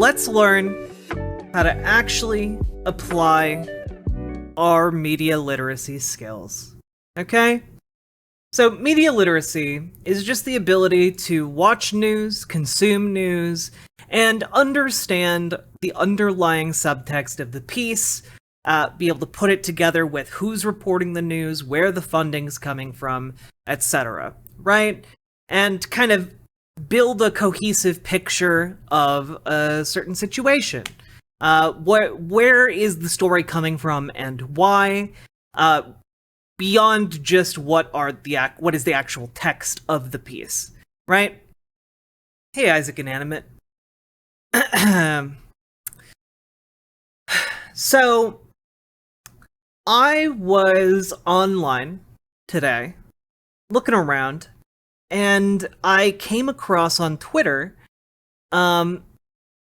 let's learn how to actually apply our media literacy skills. Okay? So, media literacy is just the ability to watch news, consume news, and understand the underlying subtext of the piece, be able to put it together with who's reporting the news, where the funding's coming from, etc. Right? And kind of build a cohesive picture of a certain situation. Where is the story coming from and why? Beyond just what is the actual text of the piece, right? Hey, Isaac Inanimate. So, I was online today, looking around, and I came across on Twitter,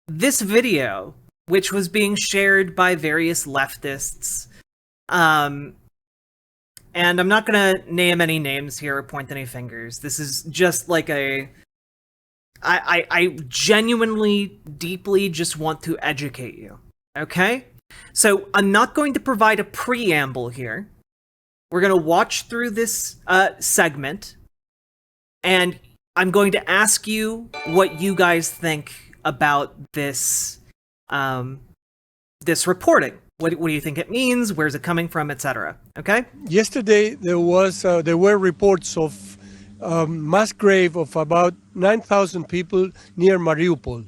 this video, which was being shared by various leftists, and I'm not gonna name any names here or point any fingers. This is just like I genuinely, deeply just want to educate you, okay? So I'm not going to provide a preamble here. We're gonna watch through this segment, and I'm going to ask you what you guys think about this this reporting. What do you think it means? Where's it coming from, etc.? Okay? Yesterday, there were reports of mass grave of about 9,000 people near Mariupol.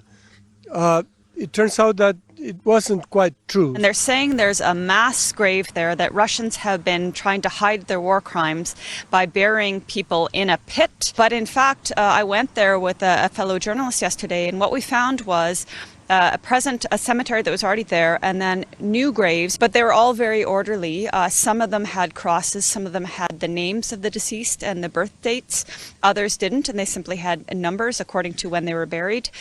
It turns out that it wasn't quite true. And they're saying there's a mass grave there, that Russians have been trying to hide their war crimes by burying people in a pit. But in fact, I went there with a fellow journalist yesterday, and what we found was a cemetery that was already there, and then new graves, but they were all very orderly. Some of them had crosses, some of them had the names of the deceased and the birth dates. Others didn't, and they simply had numbers according to when they were buried.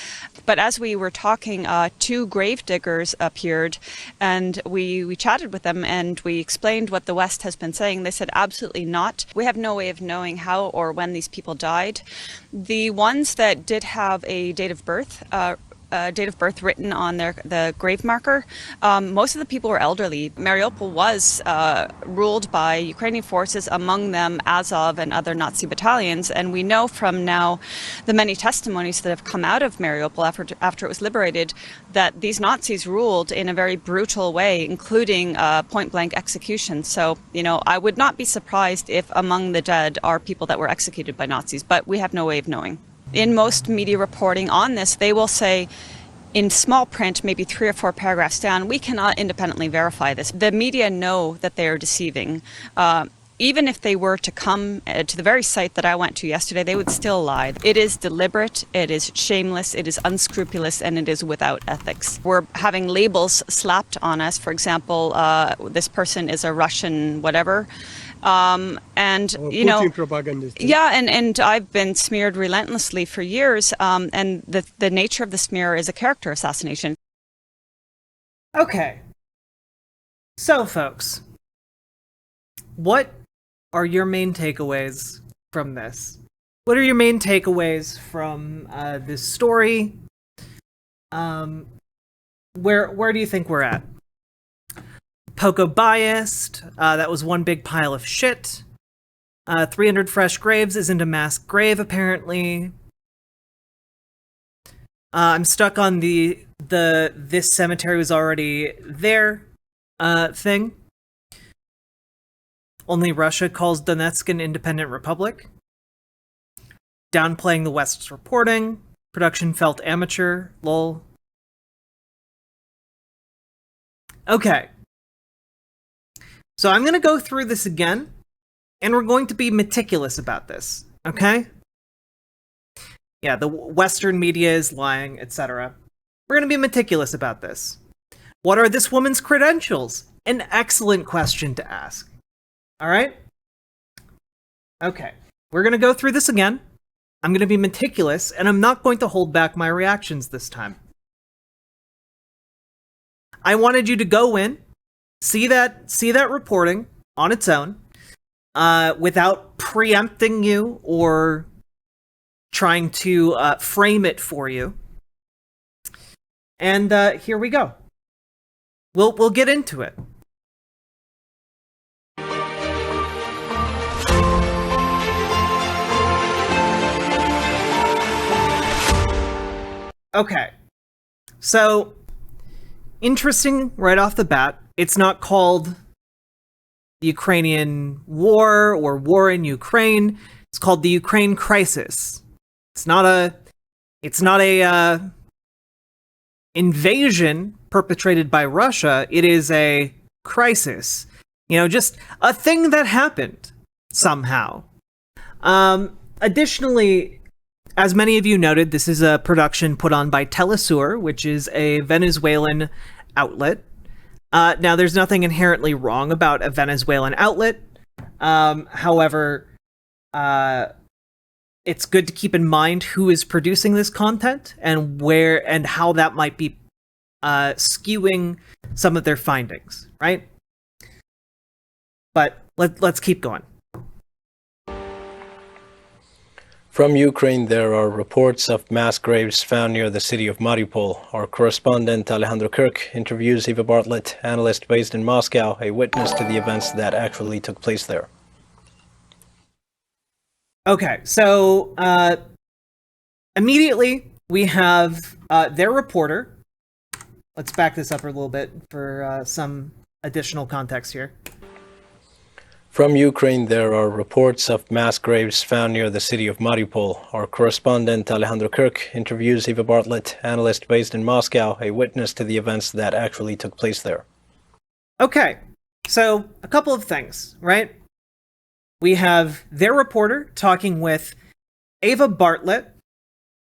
But as we were talking, two grave diggers appeared, and we chatted with them, and we explained what the West has been saying. They said, absolutely not. We have no way of knowing how or when these people died. The ones that did have a date of birth written on the grave marker. Most of the people were elderly. Mariupol was ruled by Ukrainian forces, among them Azov and other Nazi battalions, and we know from now the many testimonies that have come out of Mariupol after it was liberated that these Nazis ruled in a very brutal way, including point-blank execution. So, I would not be surprised if among the dead are people that were executed by Nazis, but we have no way of knowing. In most media reporting on this, they will say, in small print, maybe 3 or 4 paragraphs down, we cannot independently verify this. The media know that they are deceiving. Even if they were to come to the very site that I went to yesterday, they would still lie. It is deliberate, it is shameless, it is unscrupulous, and it is without ethics. We're having labels slapped on us. For example, this person is a Russian whatever. And Putin propagandist. Yeah, and I've been smeared relentlessly for years, and the nature of the smear is a character assassination. Okay. So, folks, what are your main takeaways from this? What are your main takeaways from this story? Where do you think we're at? Poco biased. That was one big pile of shit. 300 fresh graves isn't a mass grave, apparently. I'm stuck on the this cemetery was already there thing. Only Russia calls Donetsk an independent republic. Downplaying the West's reporting. Production felt amateur. Lol. Okay. So I'm going to go through this again, and we're going to be meticulous about this, okay? Yeah, the Western media is lying, etc. We're going to be meticulous about this. What are this woman's credentials? An excellent question to ask. All right? Okay, we're going to go through this again. I'm going to be meticulous, and I'm not going to hold back my reactions this time. I wanted you to go in, see that reporting on its own, without preempting you or trying to frame it for you. And here we go. We'll get into it. Okay. So, interesting right off the bat. It's not called the Ukrainian war or war in Ukraine. It's called the Ukraine crisis. It's not a invasion perpetrated by Russia. It is a crisis. Just a thing that happened somehow. Additionally, as many of you noted, this is a production put on by Telesur, which is a Venezuelan outlet. Now, there's nothing inherently wrong about a Venezuelan outlet. However, it's good to keep in mind who is producing this content and where and how that might be skewing some of their findings, right? But let's keep going. From Ukraine, there are reports of mass graves found near the city of Mariupol. Our correspondent Alejandro Kirk interviews Eva Bartlett, analyst based in Moscow, a witness to the events that actually took place there. Okay, so immediately we have their reporter. Let's back this up a little bit for some additional context here. From Ukraine, there are reports of mass graves found near the city of Mariupol. Our correspondent Alejandro Kirk interviews Eva Bartlett, analyst based in Moscow, a witness to the events that actually took place there. Okay, so a couple of things, right? We have their reporter talking with Eva Bartlett,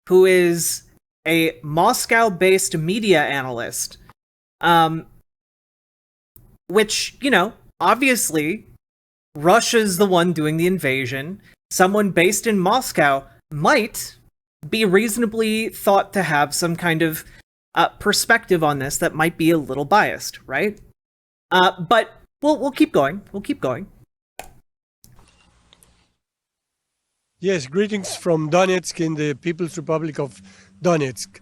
who is a Moscow-based media analyst, which, obviously Russia's the one doing the invasion. Someone based in Moscow might be reasonably thought to have some kind of perspective on this that might be a little biased, right? But we'll keep going. We'll keep going. Yes, greetings from Donetsk in the People's Republic of Donetsk.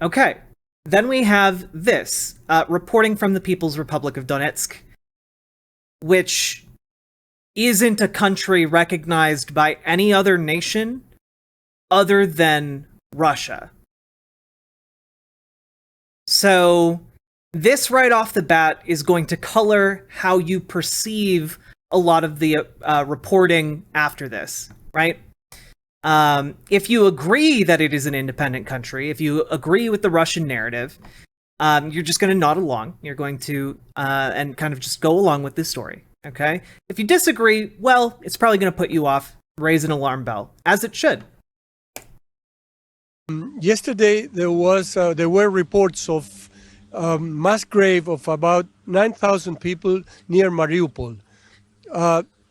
Okay. Then we have this, reporting from the People's Republic of Donetsk, which isn't a country recognized by any other nation other than Russia. So this right off the bat is going to color how you perceive a lot of the reporting after this, right? If you agree that it is an independent country, if you agree with the Russian narrative, you're just going to nod along. You're going to and kind of just go along with this story. Okay? If you disagree, well, it's probably going to put you off, raise an alarm bell, as it should. Yesterday, there were reports of mass grave of about 9,000 people near Mariupol.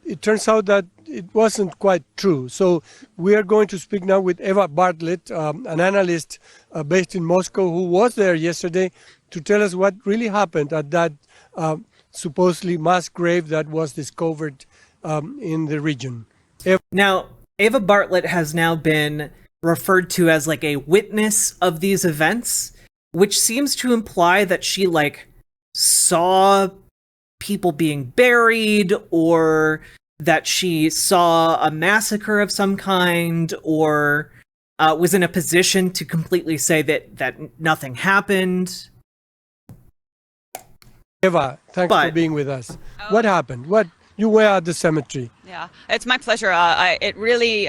It turns out that it wasn't quite true. So we are going to speak now with Eva Bartlett, an analyst based in Moscow who was there yesterday to tell us what really happened at that supposedly mass grave that was discovered in the region. Now, Eva Bartlett has now been referred to as like a witness of these events, which seems to imply that she saw people being buried, or that she saw a massacre of some kind, or was in a position to completely say that nothing happened. Eva, thanks for being with us. What happened? You were at the cemetery. Yeah, it's my pleasure. It really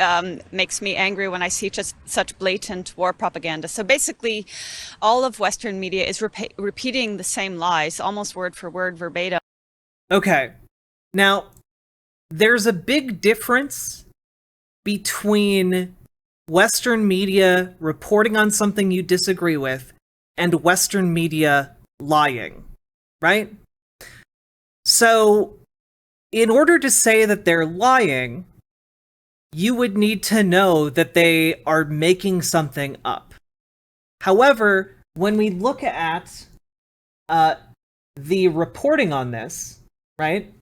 makes me angry when I see just such blatant war propaganda. So basically, all of Western media is repeating the same lies, almost word for word, verbatim. Okay. Now, there's a big difference between Western media reporting on something you disagree with and Western media lying, right? So, in order to say that they're lying, you would need to know that they are making something up. However, when we look at the reporting on this, right?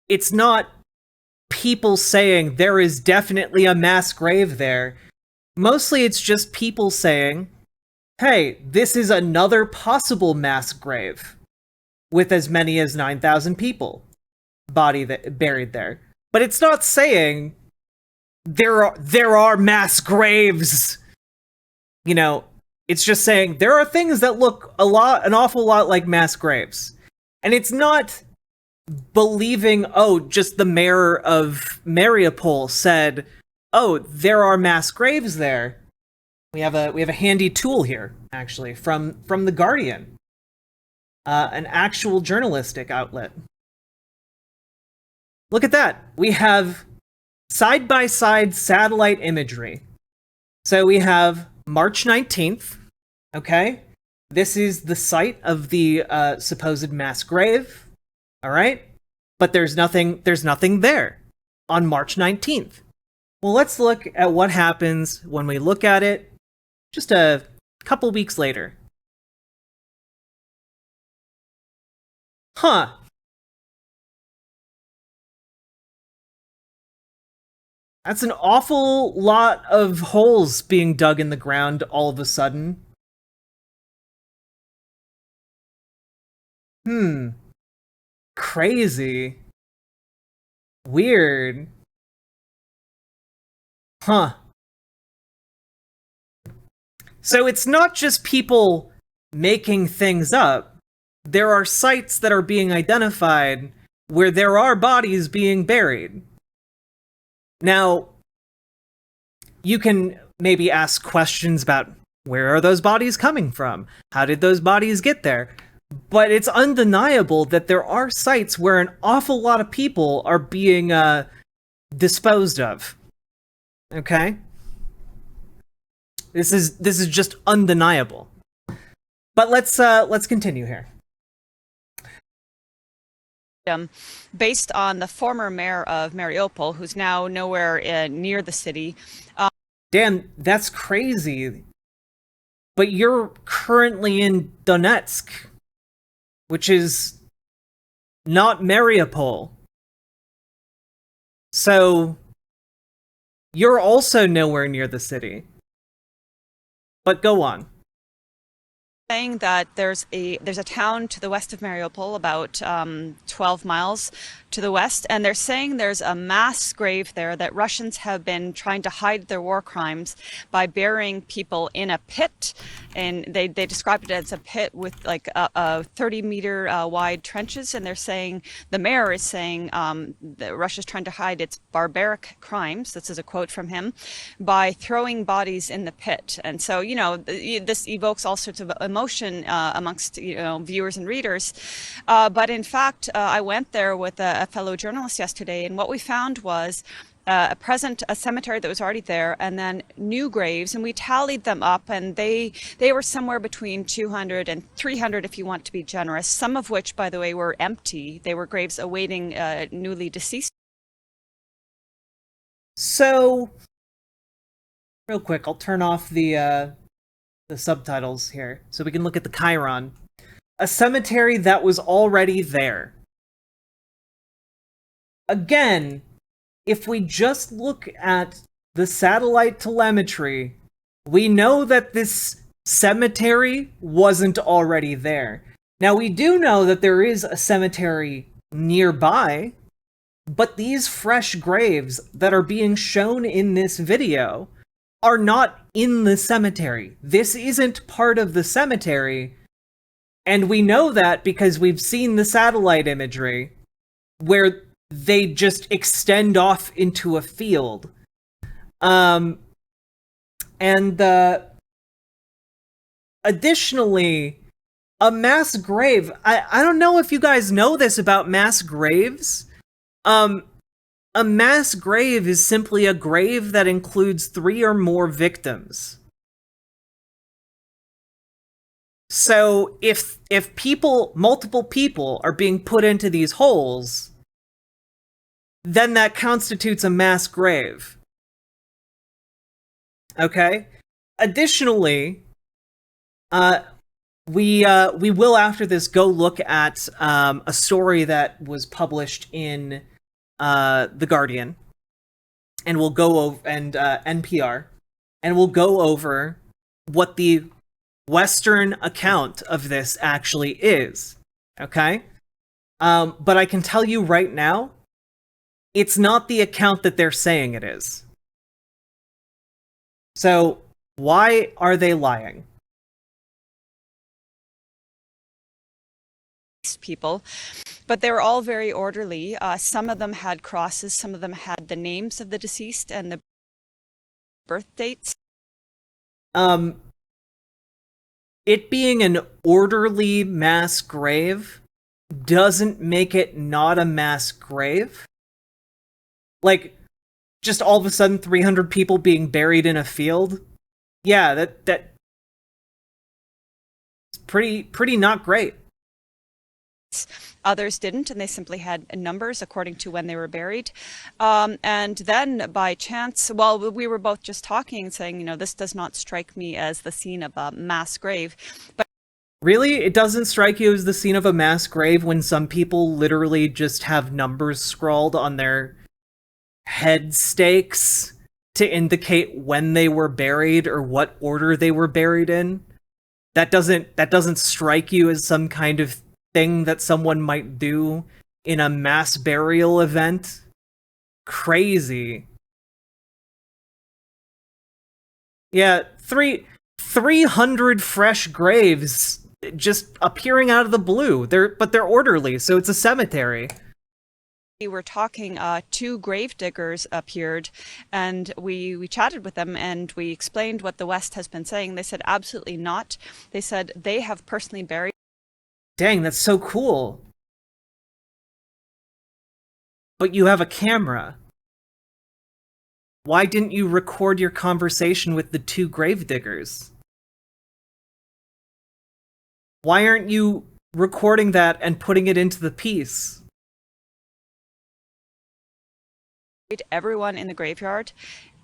It's not people saying there is definitely a mass grave there. Mostly it's just people saying, hey, this is another possible mass grave with as many as 9,000 people buried there. But it's not saying there are mass graves. You know, it's just saying there are things that look an awful lot like mass graves. And it's not believing, oh, just the mayor of Mariupol said, oh, there are mass graves there. We have a handy tool here, actually, from The Guardian, an actual journalistic outlet. Look at that. We have side-by-side satellite imagery. So we have March 19th, okay? This is the site of the supposed mass grave, all right? But there's nothing there on March 19th. Well, let's look at what happens when we look at it just a couple weeks later. Huh. That's an awful lot of holes being dug in the ground all of a sudden. Crazy. Weird. Huh. So it's not just people making things up. There are sites that are being identified where there are bodies being buried. Now, you can maybe ask questions about where are those bodies coming from? How did those bodies get there? But it's undeniable that there are sites where an awful lot of people are being disposed of. Okay? This is just undeniable. But let's continue here. Based on the former mayor of Mariupol, who's now nowhere near the city. Dan, that's crazy. But you're currently in Donetsk, which is not Mariupol. So you're also nowhere near the city. But go on. Saying that there's a town to the west of Mariupol, about 12 miles to the west, and they're saying there's a mass grave there that Russians have been trying to hide their war crimes by burying people in a pit, and they described it as a pit with like a 30-meter wide trenches, and they're saying, the mayor is saying that Russia's trying to hide its barbaric crimes, this is a quote from him, by throwing bodies in the pit. And so, you know, this evokes all sorts of emotion amongst, you know, viewers and readers. But in fact, I went there with a fellow journalist yesterday, and what we found was a cemetery that was already there, and then new graves, and we tallied them up, and they were somewhere between 200 and 300 if you want to be generous, some of which, by the way, were empty. They were graves awaiting newly deceased. So, real quick, I'll turn off the subtitles here so we can look at the Chiron. A cemetery that was already there. Again, if we just look at the satellite telemetry, we know that this cemetery wasn't already there. Now, we do know that there is a cemetery nearby, but these fresh graves that are being shown in this video are not in the cemetery. This isn't part of the cemetery, and we know that because we've seen the satellite imagery where they just extend off into a field. Additionally, a mass grave, I don't know if you guys know this about mass graves. A mass grave is simply a grave that includes 3 or more victims. So if multiple people are being put into these holes, then that constitutes a mass grave. Okay? Additionally, we will after this go look at a story that was published in The Guardian, and we'll go over and NPR, and we'll go over what the Western account of this actually is. Okay? But I can tell you right now, it's not the account that they're saying it is. So, why are they lying? People, but they were all very orderly. Some of them had crosses, some of them had the names of the deceased and the birth dates. It being an orderly mass grave doesn't make it not a mass grave. Like, just all of a sudden 300 people being buried in a field? Yeah, that's pretty not great. Others didn't, and they simply had numbers according to when they were buried. And then by chance, well, we were both just talking and saying, this does not strike me as the scene of a mass grave. But really? It doesn't strike you as the scene of a mass grave when some people literally just have numbers scrawled on their head stakes to indicate when they were buried or what order they were buried in? That doesn't strike you as some kind of thing that someone might do in a mass burial event? Crazy. Yeah, 300 fresh graves just appearing out of the blue. They're orderly, so it's a cemetery. We were talking, two grave diggers appeared, and we chatted with them, and we explained what the West has been saying. They said absolutely not. They said they have personally buried. Dang, that's so cool. But you have a camera. Why didn't you record your conversation with the two gravediggers? Why aren't you recording that and putting it into the piece? Everyone in the graveyard.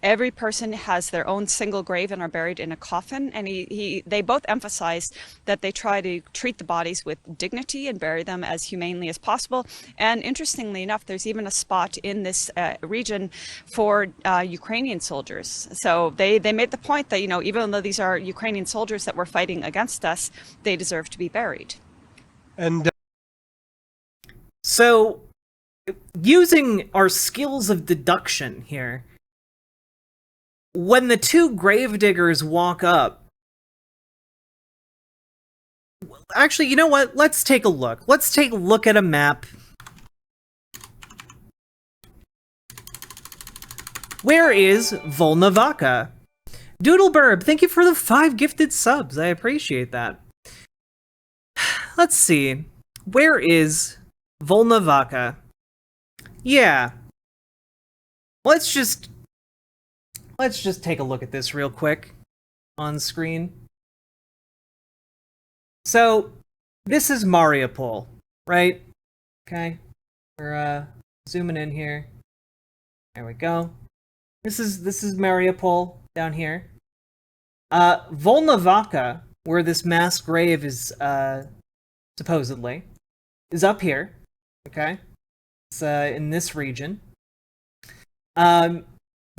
Every person has their own single grave and are buried in a coffin. And they both emphasized that they try to treat the bodies with dignity and bury them as humanely as possible. And interestingly enough, there's even a spot in this region for Ukrainian soldiers. So they made the point that, even though these are Ukrainian soldiers that were fighting against us, they deserve to be buried. And so, using our skills of deduction here, when the two gravediggers walk up... Actually, you know what? Let's take a look. Let's take a look at a map. Where is Volnovaka? Doodleburb, thank you for the 5 gifted subs. I appreciate that. Let's see. Where is Volnovaka? Yeah. Let's just take a look at this real quick on screen. So, this is Mariupol, right? Okay. We're zooming in here. There we go. This is Mariupol down here. Volnovaka, where this mass grave is supposedly, is up here. Okay? It's in this region.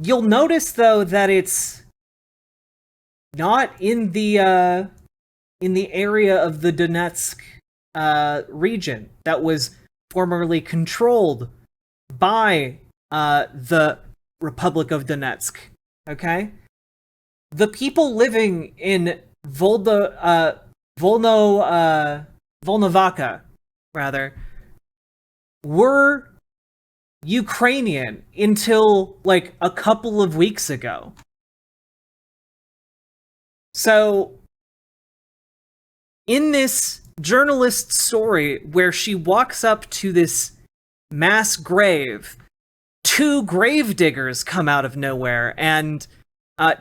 You'll notice, though, that it's not in the area of the Donetsk region that was formerly controlled by the Republic of Donetsk. Okay? The people living in Volnovaka, rather, were Ukrainian until, like, a couple of weeks ago. So, in this journalist's story where she walks up to this mass grave, 2 gravediggers come out of nowhere and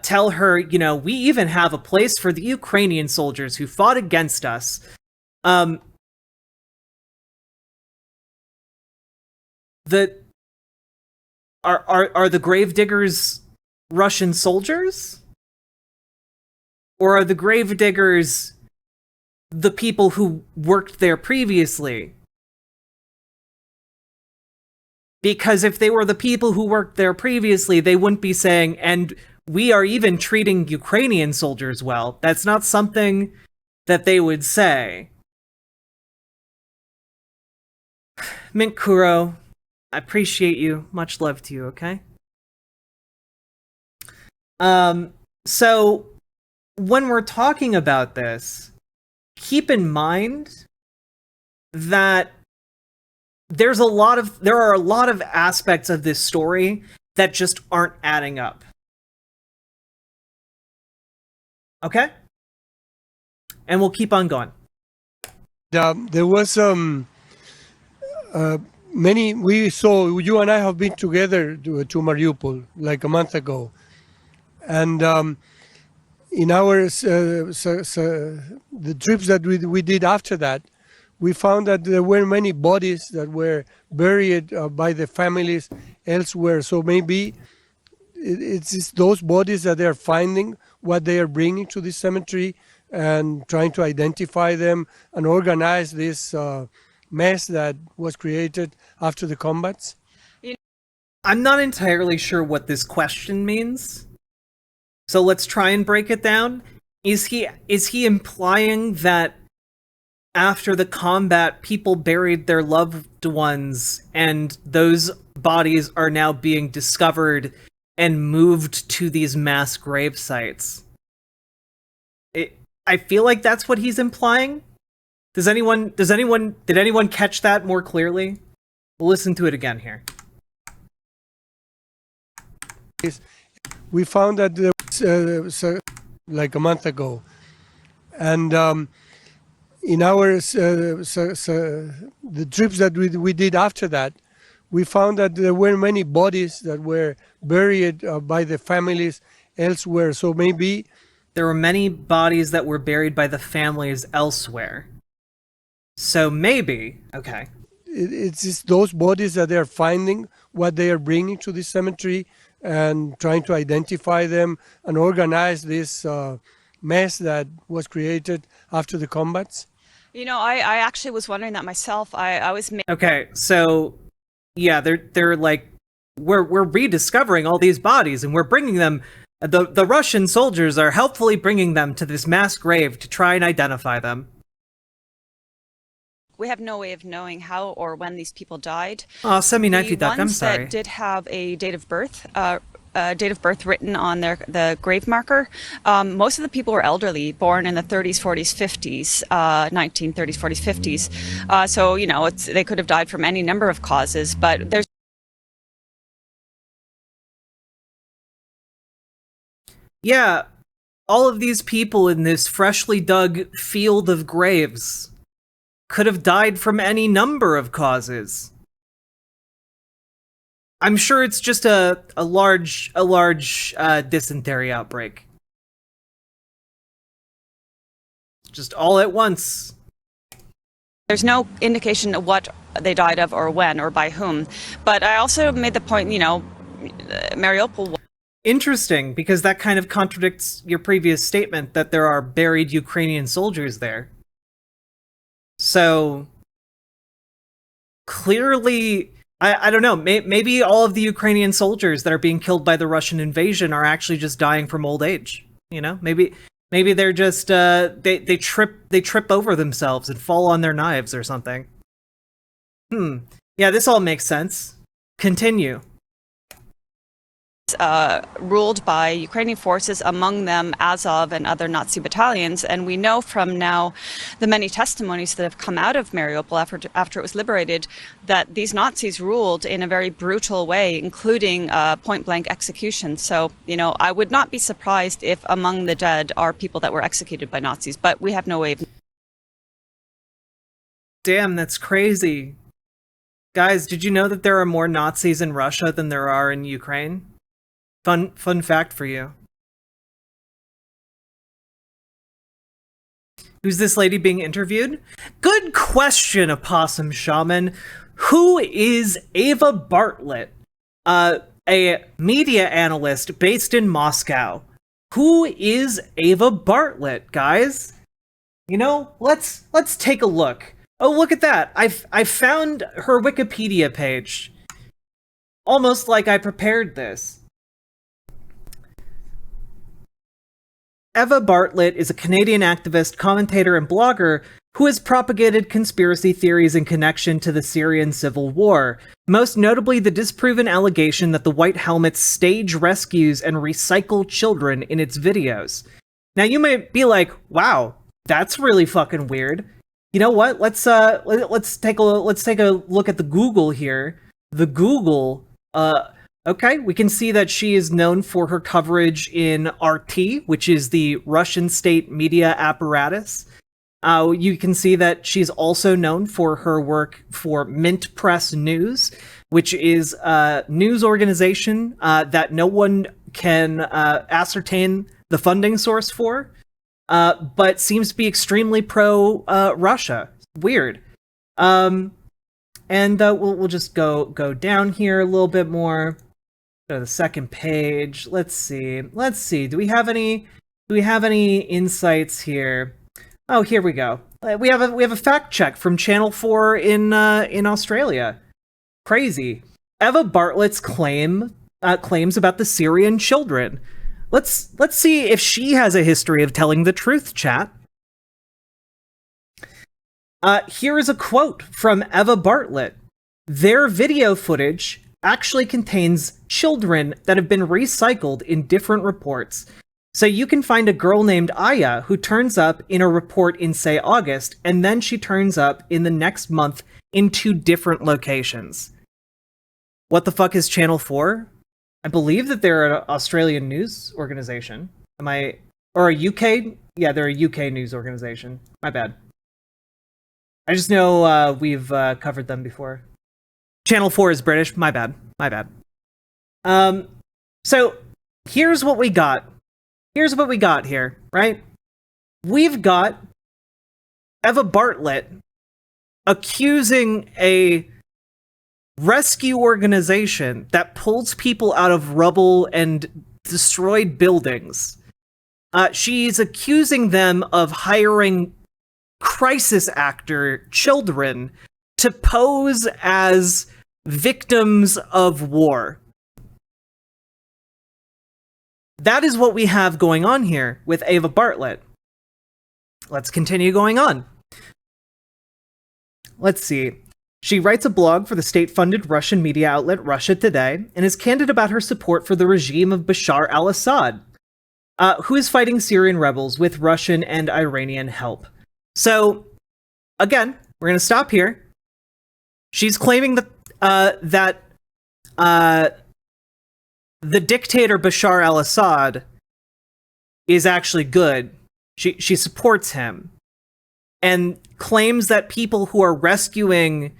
tell her, we even have a place for the Ukrainian soldiers who fought against us. Are the gravediggers Russian soldiers? Or are the gravediggers the people who worked there previously? Because if they were the people who worked there previously, they wouldn't be saying, and we are even treating Ukrainian soldiers well. That's not something that they would say. Mint Kuro, I appreciate you. Much love to you, okay? So when we're talking about this, keep in mind that there are a lot of aspects of this story that just aren't adding up. Okay? And we'll keep on going. There was many. We saw, you and I have been together to Mariupol like a month ago, and in our the trips that we did after that, we found that there were many bodies that were buried by the families elsewhere. So maybe it's those bodies that they're finding, what they are bringing to the cemetery, and trying to identify them and organize this mess that was created after the combats. I'm not entirely sure what this question means. So let's try and break it down. Is he implying that after the combat, people buried their loved ones and those bodies are now being discovered and moved to these mass grave sites? I feel like that's what he's implying. Did anyone catch that more clearly? We'll listen to it again here. We found that there was, like a month ago, and in our the trips that we did after that, we found that there were many bodies that were buried by the families elsewhere. So maybe there were many bodies that were buried by the families elsewhere. So maybe, okay. It's just those bodies that they're finding, what they are bringing to the cemetery, and trying to identify them and organize this mess that was created after the combats. You know, I actually was wondering that myself. I was... Okay, so, yeah, they're like, we're rediscovering all these bodies, and we're bringing them... The Russian soldiers are helpfully bringing them to this mass grave to try and identify them. We have no way of knowing how or when these people died. Oh, semi-knifey duck, I'm ones sorry. that did have a date of birth written on the grave marker. Most of the people were elderly, born in the 30s, 40s, 50s, 1930s, 40s, 50s. So, you know, they could have died from any number of causes, but there's... Yeah, all of these people in this freshly dug field of graves could have died from any number of causes. I'm sure it's just a large dysentery outbreak. Just all at once. There's no indication of what they died of or when or by whom. But I also made the point, you know, Mariupol... Interesting, because that kind of contradicts your previous statement that there are buried Ukrainian soldiers there. So, clearly, I don't know, maybe all of the Ukrainian soldiers that are being killed by the Russian invasion are actually just dying from old age. You know, maybe they're just, they trip over themselves and fall on their knives or something. Yeah, this all makes sense. Continue. Ruled by Ukrainian forces, among them Azov and other Nazi battalions. And we know from now the many testimonies that have come out of Mariupol after it was liberated that these Nazis ruled in a very brutal way, including point-blank execution. So, you know, I would not be surprised if among the dead are people that were executed by Nazis, but we have no way of... Damn, that's crazy. Guys, did you know that there are more Nazis in Russia than there are in Ukraine? Fun fact for you. Who's this lady being interviewed? Good question, Opossum Shaman. Who is Ava Bartlett? A media analyst based in Moscow. Who is Ava Bartlett, guys? You know, let's take a look. Oh, look at that. I found her Wikipedia page. Almost like I prepared this. Eva Bartlett is a Canadian activist, commentator, and blogger who has propagated conspiracy theories in connection to the Syrian civil war, most notably the disproven allegation that the White Helmets stage rescues and recycle children in its videos. Now you might be like, wow, that's really fucking weird. You know what? Let's take a look at the Google here. The Google, okay, we can see that she is known for her coverage in RT, which is the Russian state media apparatus. You can see that she's also known for her work for Mint Press News, which is a news organization that no one can ascertain the funding source for, but seems to be extremely pro-Russia. Weird. And we'll just go down here a little bit more. Go to the second page. Let's see. Do we have any insights here? Oh, here we go. We have a fact check from Channel 4 in Australia. Crazy. Eva Bartlett's claims about the Syrian children. Let's see if she has a history of telling the truth, chat. Here is a quote from Eva Bartlett. Their video footage actually contains children that have been recycled in different reports. So you can find a girl named Aya who turns up in a report in, say, August, and then she turns up in the next month in 2 different locations. What the fuck is Channel 4? I believe that they're an Australian news organization. Or a UK? Yeah, they're a UK news organization. My bad. I just know we've covered them before. Channel 4 is British. My bad. So here's what we got. Here, right? We've got Eva Bartlett accusing a rescue organization that pulls people out of rubble and destroyed buildings. She's accusing them of hiring crisis actor children to pose as victims of war. That is what we have going on here with Eva Bartlett. Let's continue going on. Let's see. She writes a blog for the state-funded Russian media outlet Russia Today and is candid about her support for the regime of Bashar al-Assad, who is fighting Syrian rebels with Russian and Iranian help. So, again, we're going to stop here. She's claiming that the dictator Bashar al-Assad is actually good. She supports him and claims that people who are rescuing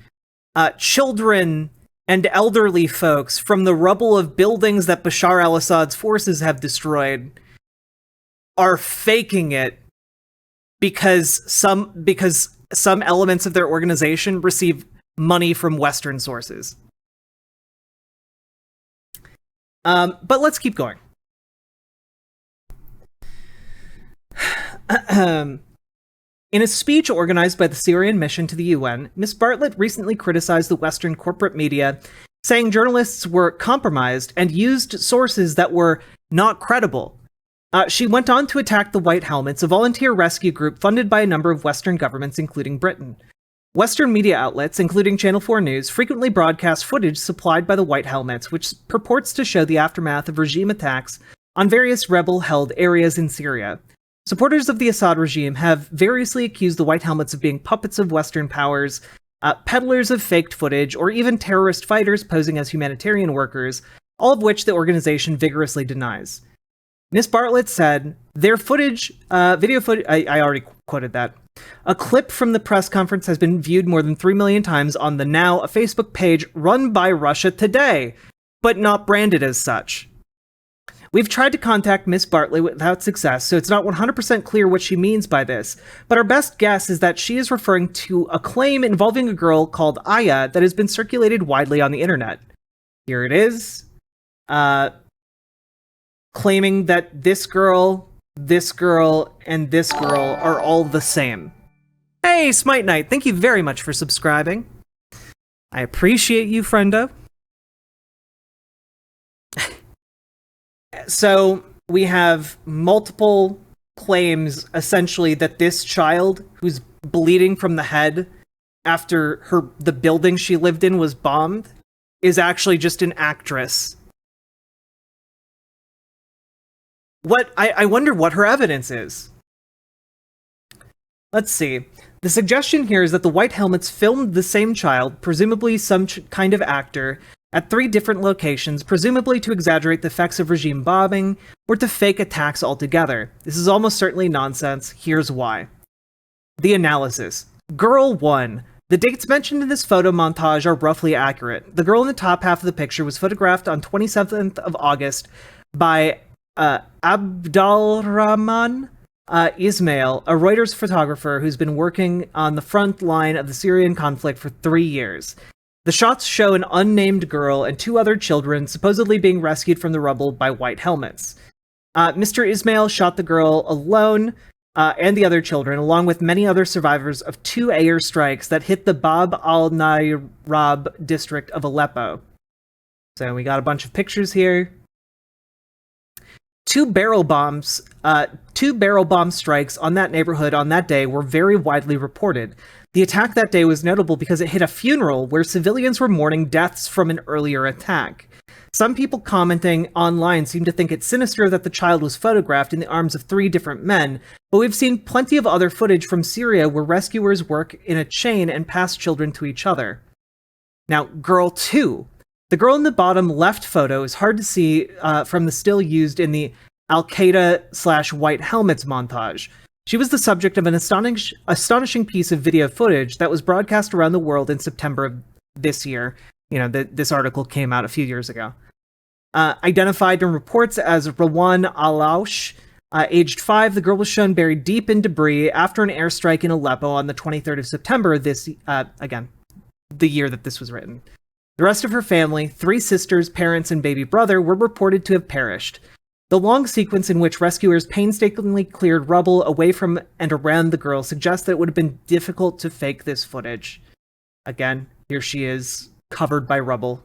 children and elderly folks from the rubble of buildings that Bashar al-Assad's forces have destroyed are faking it because some elements of their organization receive money from Western sources. But let's keep going. In a speech organized by the Syrian mission to the UN, Ms. Bartlett recently criticized the Western corporate media, saying journalists were compromised and used sources that were not credible. She went on to attack the White Helmets, a volunteer rescue group funded by a number of Western governments, including Britain. Western media outlets, including Channel 4 News, frequently broadcast footage supplied by the White Helmets, which purports to show the aftermath of regime attacks on various rebel-held areas in Syria. Supporters of the Assad regime have variously accused the White Helmets of being puppets of Western powers, peddlers of faked footage, or even terrorist fighters posing as humanitarian workers, all of which the organization vigorously denies. Ms. Bartlett said, their video footage, I already quoted that. A clip from the press conference has been viewed more than 3 million times on the Now, a Facebook page run by Russia Today, but not branded as such. We've tried to contact Ms. Bartlett without success, so it's not 100% clear what she means by this, but our best guess is that she is referring to a claim involving a girl called Aya that has been circulated widely on the internet. Here it is. Claiming that this girl, and this girl are all the same. Hey, Smite Knight, thank you very much for subscribing. I appreciate you, friendo. So, we have multiple claims essentially that this child who's bleeding from the head after the building she lived in was bombed is actually just an actress. I wonder what her evidence is. Let's see. The suggestion here is that the White Helmets filmed the same child, presumably some kind of actor, at 3 different locations, presumably to exaggerate the effects of regime bombing or to fake attacks altogether. This is almost certainly nonsense. Here's why. The analysis. Girl 1. The dates mentioned in this photo montage are roughly accurate. The girl in the top half of the picture was photographed on 27th of August by Abdalrahman Ismail, a Reuters photographer who's been working on the front line of the Syrian conflict for 3 years. The shots show an unnamed girl and 2 other children supposedly being rescued from the rubble by White Helmets. Mr. Ismail shot the girl alone and the other children, along with many other survivors of 2 airstrikes that hit the Bab al-Nayrab district of Aleppo. So we got a bunch of pictures here. 2 barrel bomb strikes on that neighborhood on that day were very widely reported. The attack that day was notable because it hit a funeral where civilians were mourning deaths from an earlier attack. Some people commenting online seem to think it's sinister that the child was photographed in the arms of 3 different men, but we've seen plenty of other footage from Syria where rescuers work in a chain and pass children to each other. Now, girl 2. The girl in the bottom left photo is hard to see from the still used in the Al-Qaeda/White Helmets montage. She was the subject of an astonishing piece of video footage that was broadcast around the world in September of this year. You know, this article came out a few years ago. Identified in reports as Rawan Alaush, aged 5, the girl was shown buried deep in debris after an airstrike in Aleppo on the 23rd of September, the year that this was written. The rest of her family, 3 sisters, parents, and baby brother, were reported to have perished. The long sequence in which rescuers painstakingly cleared rubble away from and around the girl suggests that it would have been difficult to fake this footage. Again, here she is, covered by rubble.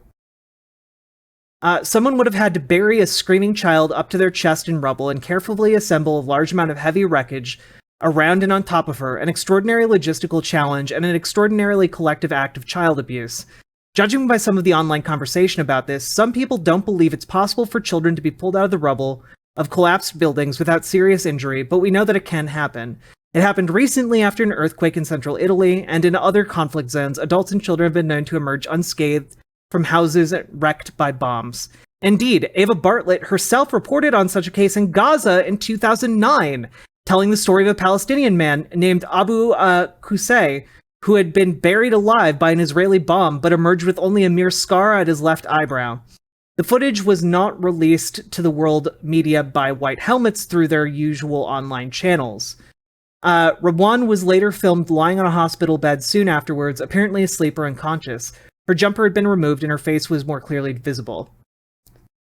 Someone would have had to bury a screaming child up to their chest in rubble and carefully assemble a large amount of heavy wreckage around and on top of her, an extraordinary logistical challenge and an extraordinarily collective act of child abuse. Judging by some of the online conversation about this, some people don't believe it's possible for children to be pulled out of the rubble of collapsed buildings without serious injury, but we know that it can happen. It happened recently after an earthquake in central Italy, and in other conflict zones, adults and children have been known to emerge unscathed from houses wrecked by bombs. Indeed, Ava Bartlett herself reported on such a case in Gaza in 2009, telling the story of a Palestinian man named Abu Qusay, who had been buried alive by an Israeli bomb but emerged with only a mere scar at his left eyebrow. The footage was not released to the world media by White Helmets through their usual online channels. Rawan was later filmed lying on a hospital bed soon afterwards, apparently asleep or unconscious. Her jumper had been removed and her face was more clearly visible.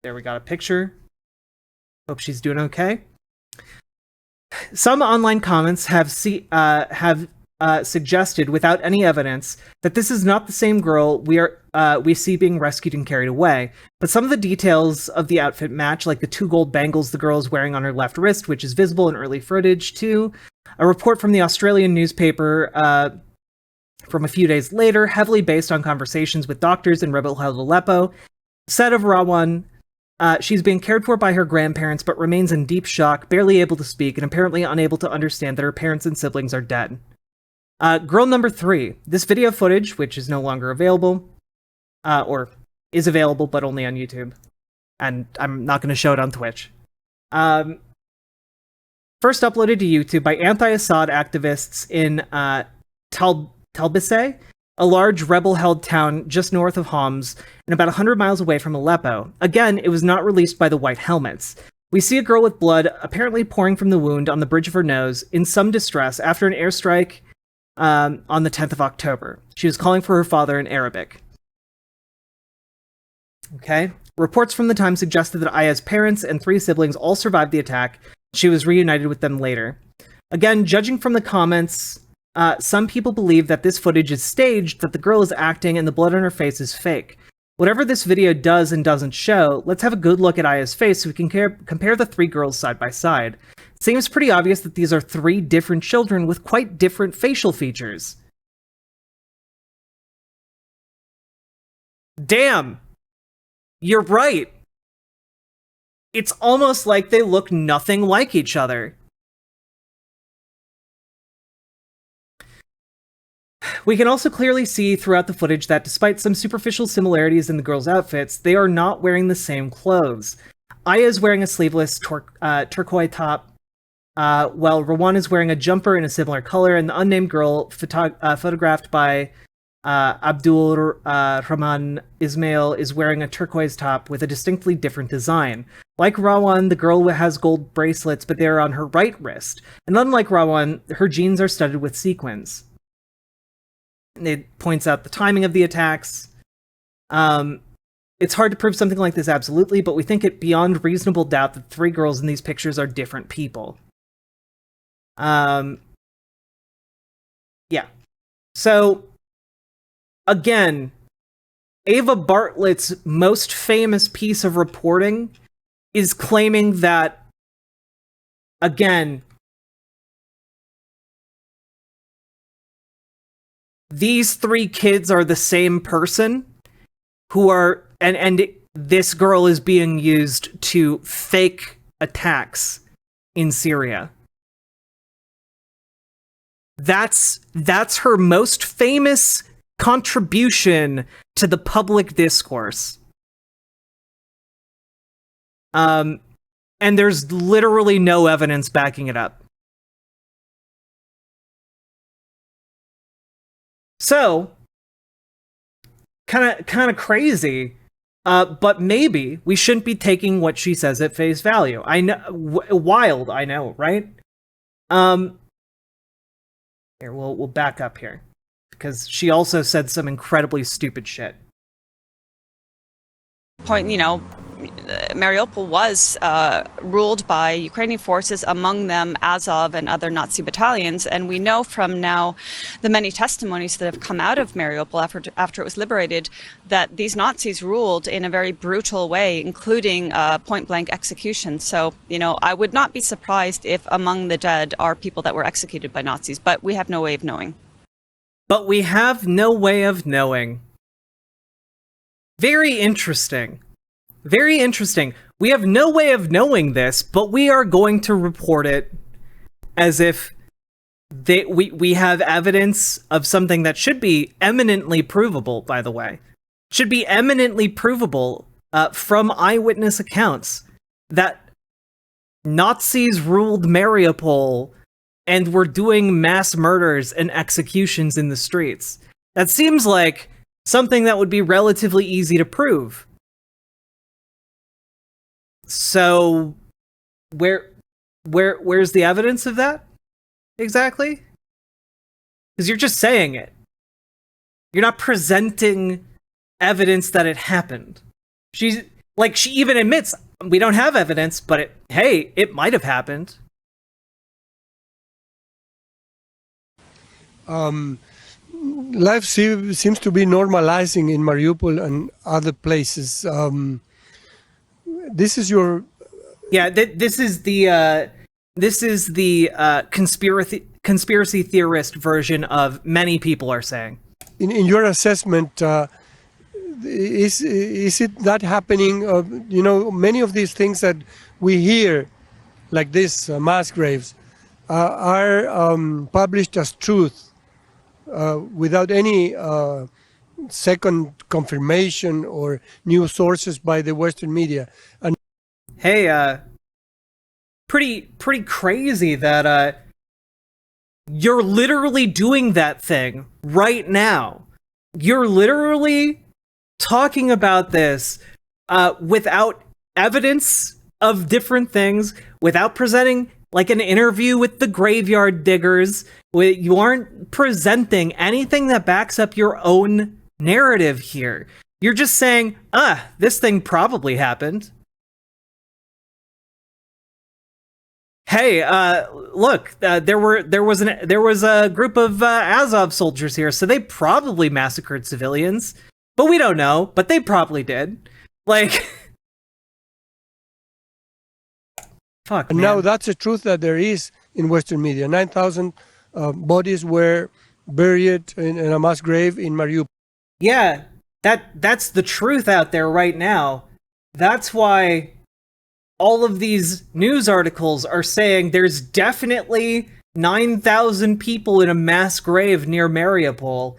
There we got a picture. Hope she's doing okay. Some online comments have suggested, without any evidence, that this is not the same girl we see being rescued and carried away. But some of the details of the outfit match, like the 2 gold bangles the girl is wearing on her left wrist, which is visible in early footage too. A report from the Australian newspaper from a few days later, heavily based on conversations with doctors in rebel-held Aleppo, said of Rawan, she's being cared for by her grandparents but remains in deep shock, barely able to speak, and apparently unable to understand that her parents and siblings are dead. Girl number 3. This video footage, which is no longer available, or is available but only on YouTube, and I'm not going to show it on Twitch. First uploaded to YouTube by anti-Assad activists in Talbise, a large rebel-held town just north of Homs and about 100 miles away from Aleppo. Again, it was not released by the White Helmets. We see a girl with blood apparently pouring from the wound on the bridge of her nose in some distress after an airstrike on the 10th of October. She was calling for her father in Arabic. Okay. Reports from the time suggested that Aya's parents and 3 siblings all survived the attack. She was reunited with them later. Again, judging from the comments, some people believe that this footage is staged, that the girl is acting, and the blood on her face is fake. Whatever this video does and doesn't show, let's have a good look at Aya's face so we can compare the three girls side by side. It seems pretty obvious that these are three different children with quite different facial features. Damn! You're right! It's almost like they look nothing like each other. We can also clearly see throughout the footage that despite some superficial similarities in the girls' outfits, they are not wearing the same clothes. Aya is wearing a sleeveless turquoise top, while Rawan is wearing a jumper in a similar color, and the unnamed girl photographed by Abdul Rahman Ismail is wearing a turquoise top with a distinctly different design. Like Rawan, the girl has gold bracelets, but they are on her right wrist. And unlike Rawan, her jeans are studded with sequins. It points out the timing of the attacks. It's hard to prove something like this absolutely, but we think it beyond reasonable doubt that the three girls in these pictures are different people. Yeah. So, again, Ava Bartlett's most famous piece of reporting is claiming that, again, these three kids are the same person who are, and this girl is being used to fake attacks in Syria. That's her most famous contribution to the public discourse. And there's literally no evidence backing it up. So, kind of crazy, but maybe we shouldn't be taking what she says at face value. I know, wild, I know, right? Here, we'll back up here, because she also said some incredibly stupid shit. Point, Mariupol was ruled by Ukrainian forces, among them Azov and other Nazi battalions, and we know from now the many testimonies that have come out of Mariupol after it was liberated that these Nazis ruled in a very brutal way, including point-blank execution. So, I would not be surprised if among the dead are people that were executed by Nazis, but we have no way of knowing. But we have no way of knowing. Very interesting. Very interesting. We have no way of knowing this, but we are going to report it as if we have evidence of something that should be eminently provable, by the way. Should be eminently provable from eyewitness accounts that Nazis ruled Mariupol and were doing mass murders and executions in the streets. That seems like something that would be relatively easy to prove. So, where's the evidence of that? Exactly? Because you're just saying it. You're not presenting evidence that it happened. She even admits, we don't have evidence, but it might have happened. Life seems to be normalizing in Mariupol and other places. This is your... Yeah, this is the conspiracy theorist version of many people are saying. In your assessment, is it not happening? Many of these things that we hear, like this, mass graves, are published as truth without any second confirmation or new sources by the Western media. And hey, pretty crazy that you're literally doing that thing right now. You're literally talking about this without evidence of different things, without presenting like an interview with the graveyard diggers. You aren't presenting anything that backs up your own narrative here. You're just saying, this thing probably happened. Hey, look, there was a group of Azov soldiers here, so they probably massacred civilians. But we don't know, but they probably did. Like, fuck, And man. now that's the truth that there is in Western media. 9,000 bodies were buried in a mass grave in Mariupol. Yeah, that's the truth out there right now. That's why all of these news articles are saying there's definitely 9,000 people in a mass grave near Mariupol,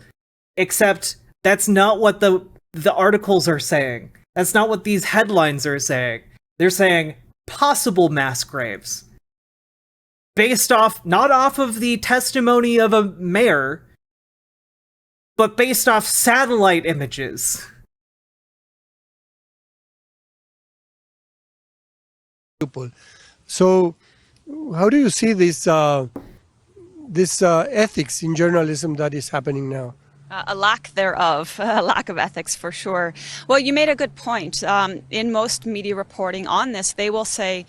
except that's not what the articles are saying. That's not what these headlines are saying. They're saying possible mass graves. Based off, not off of the testimony of a mayor, but based off satellite images. So, how do you see this ethics in journalism that is happening now? A lack thereof, a lack of ethics for sure. Well, you made a good point. In most media reporting on this, they will say,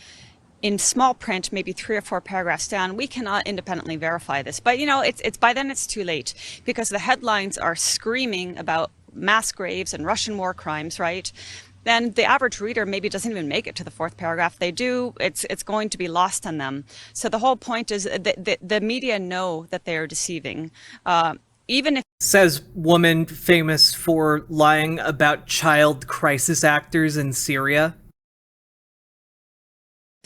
in small print, maybe 3 or 4 paragraphs down, we cannot independently verify this. But it's by then it's too late, because the headlines are screaming about mass graves and Russian war crimes, right? Then the average reader maybe doesn't even make it to the 4th paragraph. They do, it's going to be lost on them. So the whole point is that the media know that they are deceiving. Even if, says woman famous for lying about child crisis actors in Syria.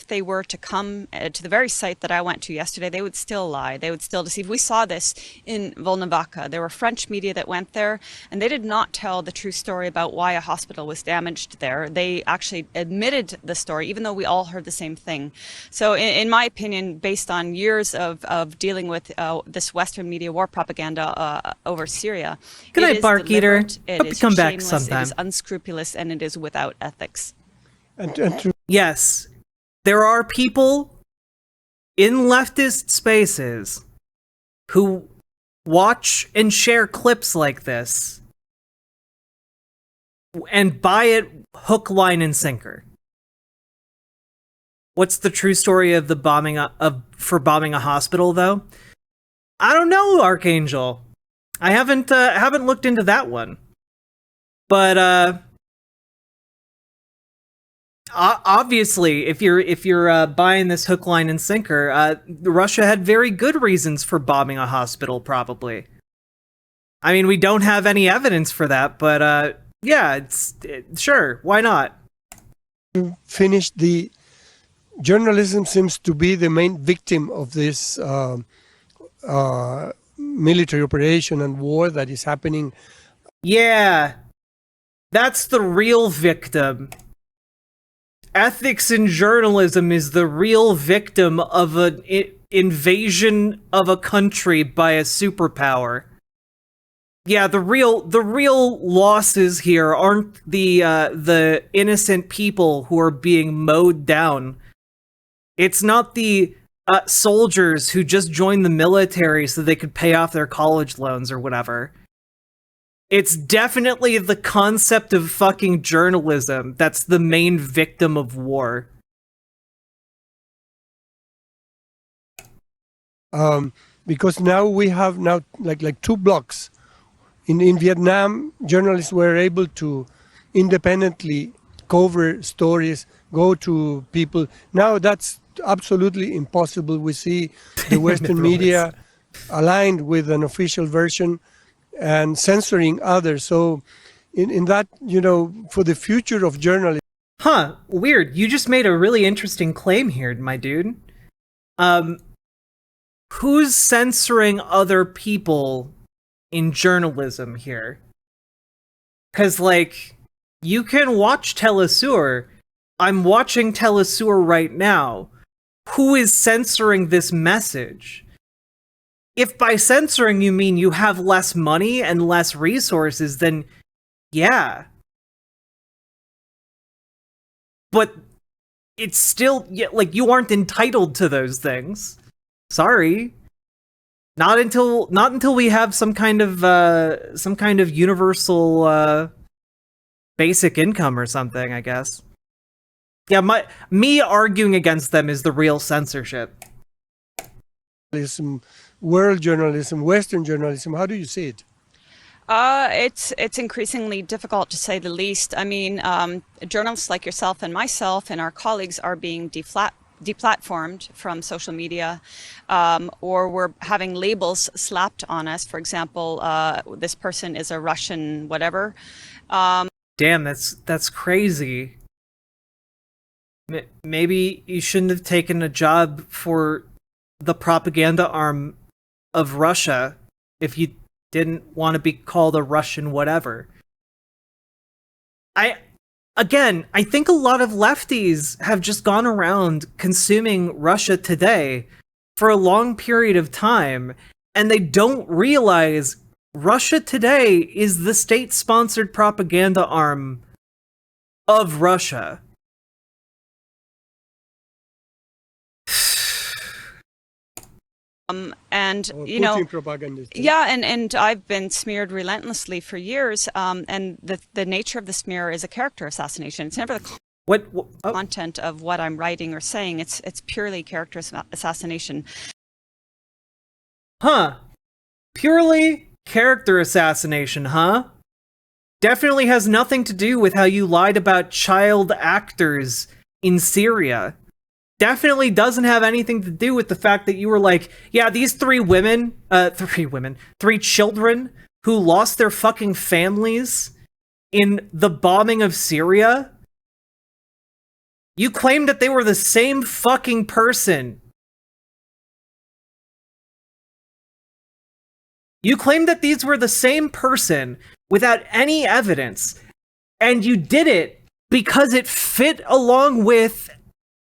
if they were to come to the very site that I went to yesterday, they would still lie. They would still deceive. We saw this in Volnovakha. There were French media that went there, and they did not tell the true story about why a hospital was damaged there. They actually admitted the story, even though we all heard the same thing. So in my opinion, based on years of dealing with this Western media war propaganda over Syria, Good night, Bark Eater. It Hope you is come back shameless, sometime. it is unscrupulous, and it is without ethics. And to Yes, there are people in leftist spaces who watch and share clips like this and buy it hook, line, and sinker. What's the true story of the bombing for bombing a hospital, though? I don't know, Archangel. I haven't looked into that one, but obviously, if you're buying this hook, line, and sinker, Russia had very good reasons for bombing a hospital. Probably. I mean, we don't have any evidence for that, but yeah, sure, why not? finish, the journalism seems to be the main victim of this military operation and war that is happening. Yeah, that's the real victim. Ethics in journalism is the real victim of an invasion of a country by a superpower. Yeah, the real losses here aren't the innocent people who are being mowed down. It's not the soldiers who just joined the military so they could pay off their college loans or whatever. It's definitely the concept of fucking journalism that's the main victim of war. Because now we have like 2 blocks. In Vietnam, journalists were able to independently cover stories, go to people. Now that's absolutely impossible. We see the Western media aligned with an official version and censoring others. So in that, for the future of journalism. Huh, weird. You just made a really interesting claim here, my dude. Who's censoring other people in journalism here? Because, you can watch Telesur. I'm watching Telesur right now. Who is censoring this message? If by censoring you mean you have less money and less resources, then yeah. But it's still, you aren't entitled to those things. Sorry. Not until we have some kind of universal basic income or something, I guess. Yeah, me arguing against them is the real censorship. World journalism, Western journalism, how do you see it? It's increasingly difficult to say the least. I mean, journalists like yourself and myself and our colleagues are being deplatformed from social media, or we're having labels slapped on us. For example, this person is a Russian whatever. Damn, that's crazy. Maybe you shouldn't have taken a job for the propaganda arm of Russia if you didn't want to be called a Russian whatever. I think a lot of lefties have just gone around consuming Russia Today for a long period of time, and they don't realize Russia Today is the state-sponsored propaganda arm of Russia. And you Putin know, propagandist. yeah, and I've been smeared relentlessly for years. And the nature of the smear is a character assassination. It's never the What content of what I'm writing or saying. It's purely character assassination. Huh. Purely character assassination, huh? Definitely has nothing to do with how you lied about child actors in Syria. Definitely doesn't have anything to do with the fact that you were like, yeah, these three children who lost their fucking families in the bombing of Syria. You claimed that they were the same fucking person. You claimed that these were the same person without any evidence, and you did it because it fit along with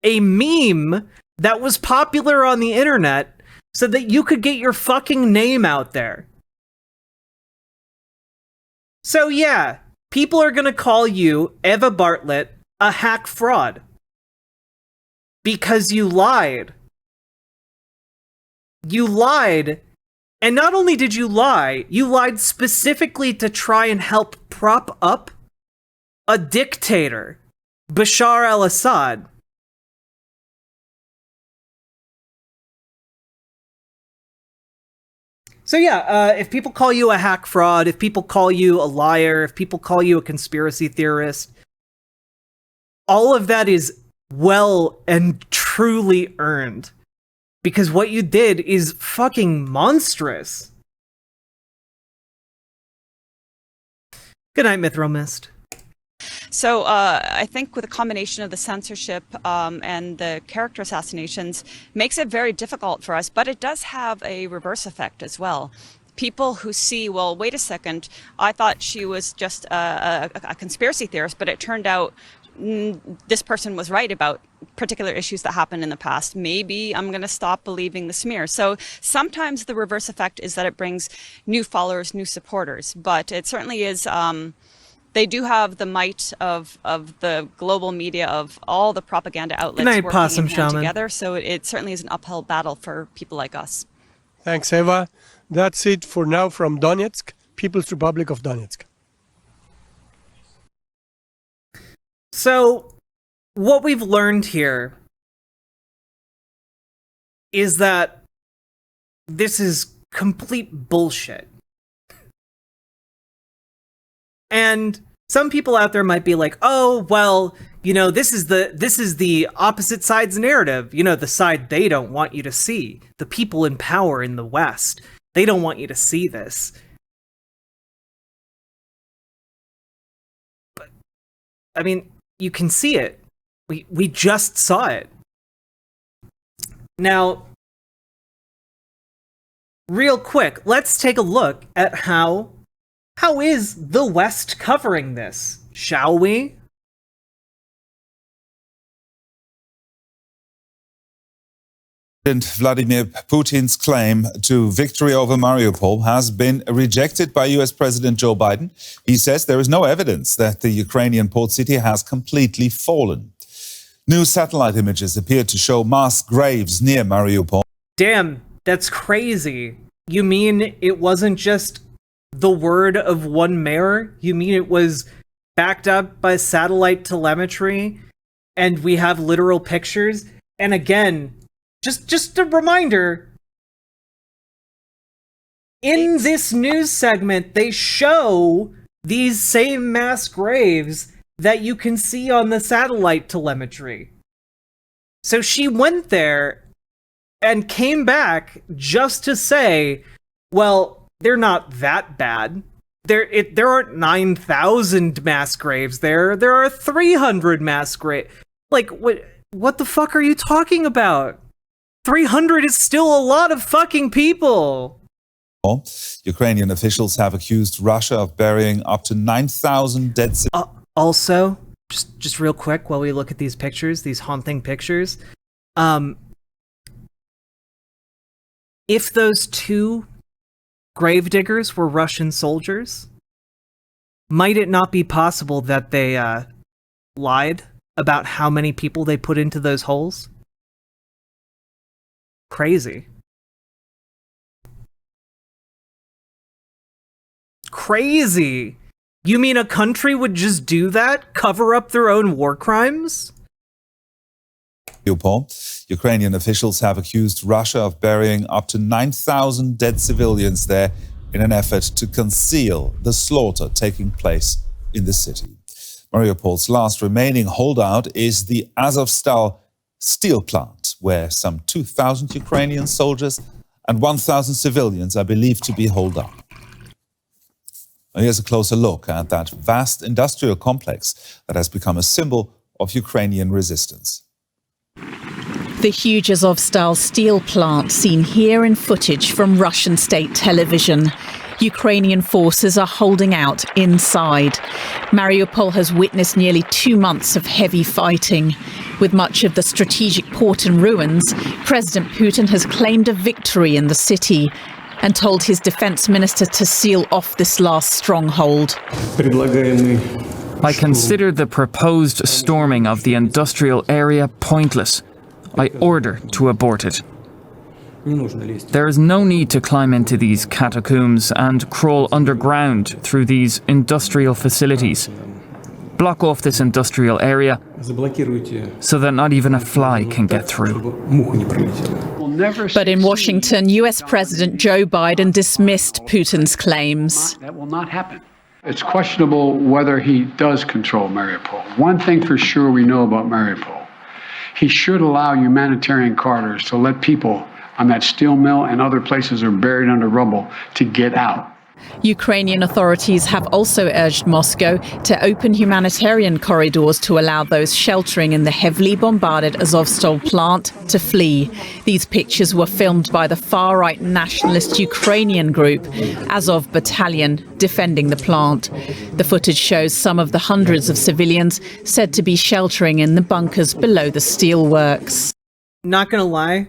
a meme that was popular on the internet so that you could get your fucking name out there. So yeah, people are gonna call you, Eva Bartlett, a hack fraud. Because you lied. You lied. And not only did you lied specifically to try and help prop up a dictator, Bashar al-Assad. So yeah, if people call you a hack fraud, if people call you a liar, if people call you a conspiracy theorist, all of that is well and truly earned. Because what you did is fucking monstrous. Good night, Mithril Mist. So I think with a combination of the censorship and the character assassinations makes it very difficult for us, but it does have a reverse effect as well. People who see, well, wait a second, I thought she was just a conspiracy theorist, but it turned out this person was right about particular issues that happened in the past. Maybe I'm going to stop believing the smear. So sometimes the reverse effect is that it brings new followers, new supporters, but it certainly is... they do have the might of the global media, of all the propaganda outlets working in hand together. So it certainly is an uphill battle for people like us. Thanks, Eva. That's it for now from Donetsk, People's Republic of Donetsk. So, what we've learned here is that this is complete bullshit. And some people out there might be like, oh, well, you know, this is the opposite side's narrative. You know, the side they don't want you to see. The people in power in the West, they don't want you to see this. But, I mean, you can see it. We just saw it. Now, real quick, let's take a look at how is the West covering this, shall we? Vladimir Putin's claim to victory over Mariupol has been rejected by US President Joe Biden. He says there is no evidence that the Ukrainian port city has completely fallen. New satellite images appear to show mass graves near Mariupol. Damn, that's crazy. You mean it wasn't just the word of one mayor? You mean it was backed up by satellite telemetry and we have literal pictures? And again, just a reminder, in this news segment, they show these same mass graves that you can see on the satellite telemetry. So she went there and came back just to say, well, they're not that bad. There aren't 9,000 mass graves there. There are 300 mass graves. Like, what the fuck are you talking about? 300 is still a lot of fucking people. Ukrainian officials have accused Russia of burying up to 9,000 dead civilians. Also, just real quick while we look at these pictures, these haunting pictures, if those two gravediggers were Russian soldiers, might it not be possible that they lied about how many people they put into those holes? Crazy. Crazy. You mean a country would just do that? Cover up their own war crimes? Ukrainian officials have accused Russia of burying up to 9,000 dead civilians there in an effort to conceal the slaughter taking place in the city. Mariupol's last remaining holdout is the Azovstal steel plant, where some 2,000 Ukrainian soldiers and 1,000 civilians are believed to be holed up. Here's a closer look at that vast industrial complex that has become a symbol of Ukrainian resistance. The huge Azovstal steel plant seen here in footage from Russian state television. Ukrainian forces are holding out inside. Mariupol has witnessed nearly 2 months of heavy fighting. With much of the strategic port in ruins, President Putin has claimed a victory in the city and told his defense minister to seal off this last stronghold. I consider the proposed storming of the industrial area pointless. I order to abort it. There is no need to climb into these catacombs and crawl underground through these industrial facilities. Block off this industrial area so that not even a fly can get through. But in Washington, US President Joe Biden dismissed Putin's claims. That will not happen. It's questionable whether he does control Mariupol. One thing for sure we know about Mariupol, he should allow humanitarian corridors to let people on that steel mill and other places are buried under rubble to get out. Ukrainian authorities have also urged Moscow to open humanitarian corridors to allow those sheltering in the heavily bombarded Azovstal plant to flee. These pictures were filmed by the far-right nationalist Ukrainian group Azov Battalion defending the plant. The footage shows some of the hundreds of civilians said to be sheltering in the bunkers below the steelworks. Not gonna lie,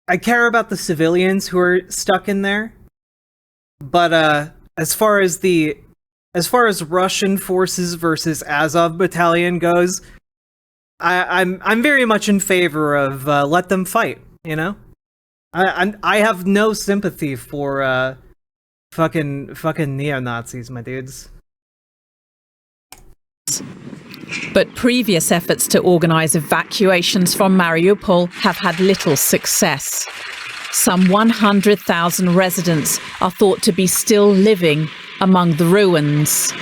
I care about the civilians who are stuck in there. But as far as Russian forces versus Azov Battalion goes, I'm very much in favor of let them fight. You know, I have no sympathy for fucking neo-Nazis, my dudes. But previous efforts to organise evacuations from Mariupol have had little success. Some 100,000 residents are thought to be still living among the ruins.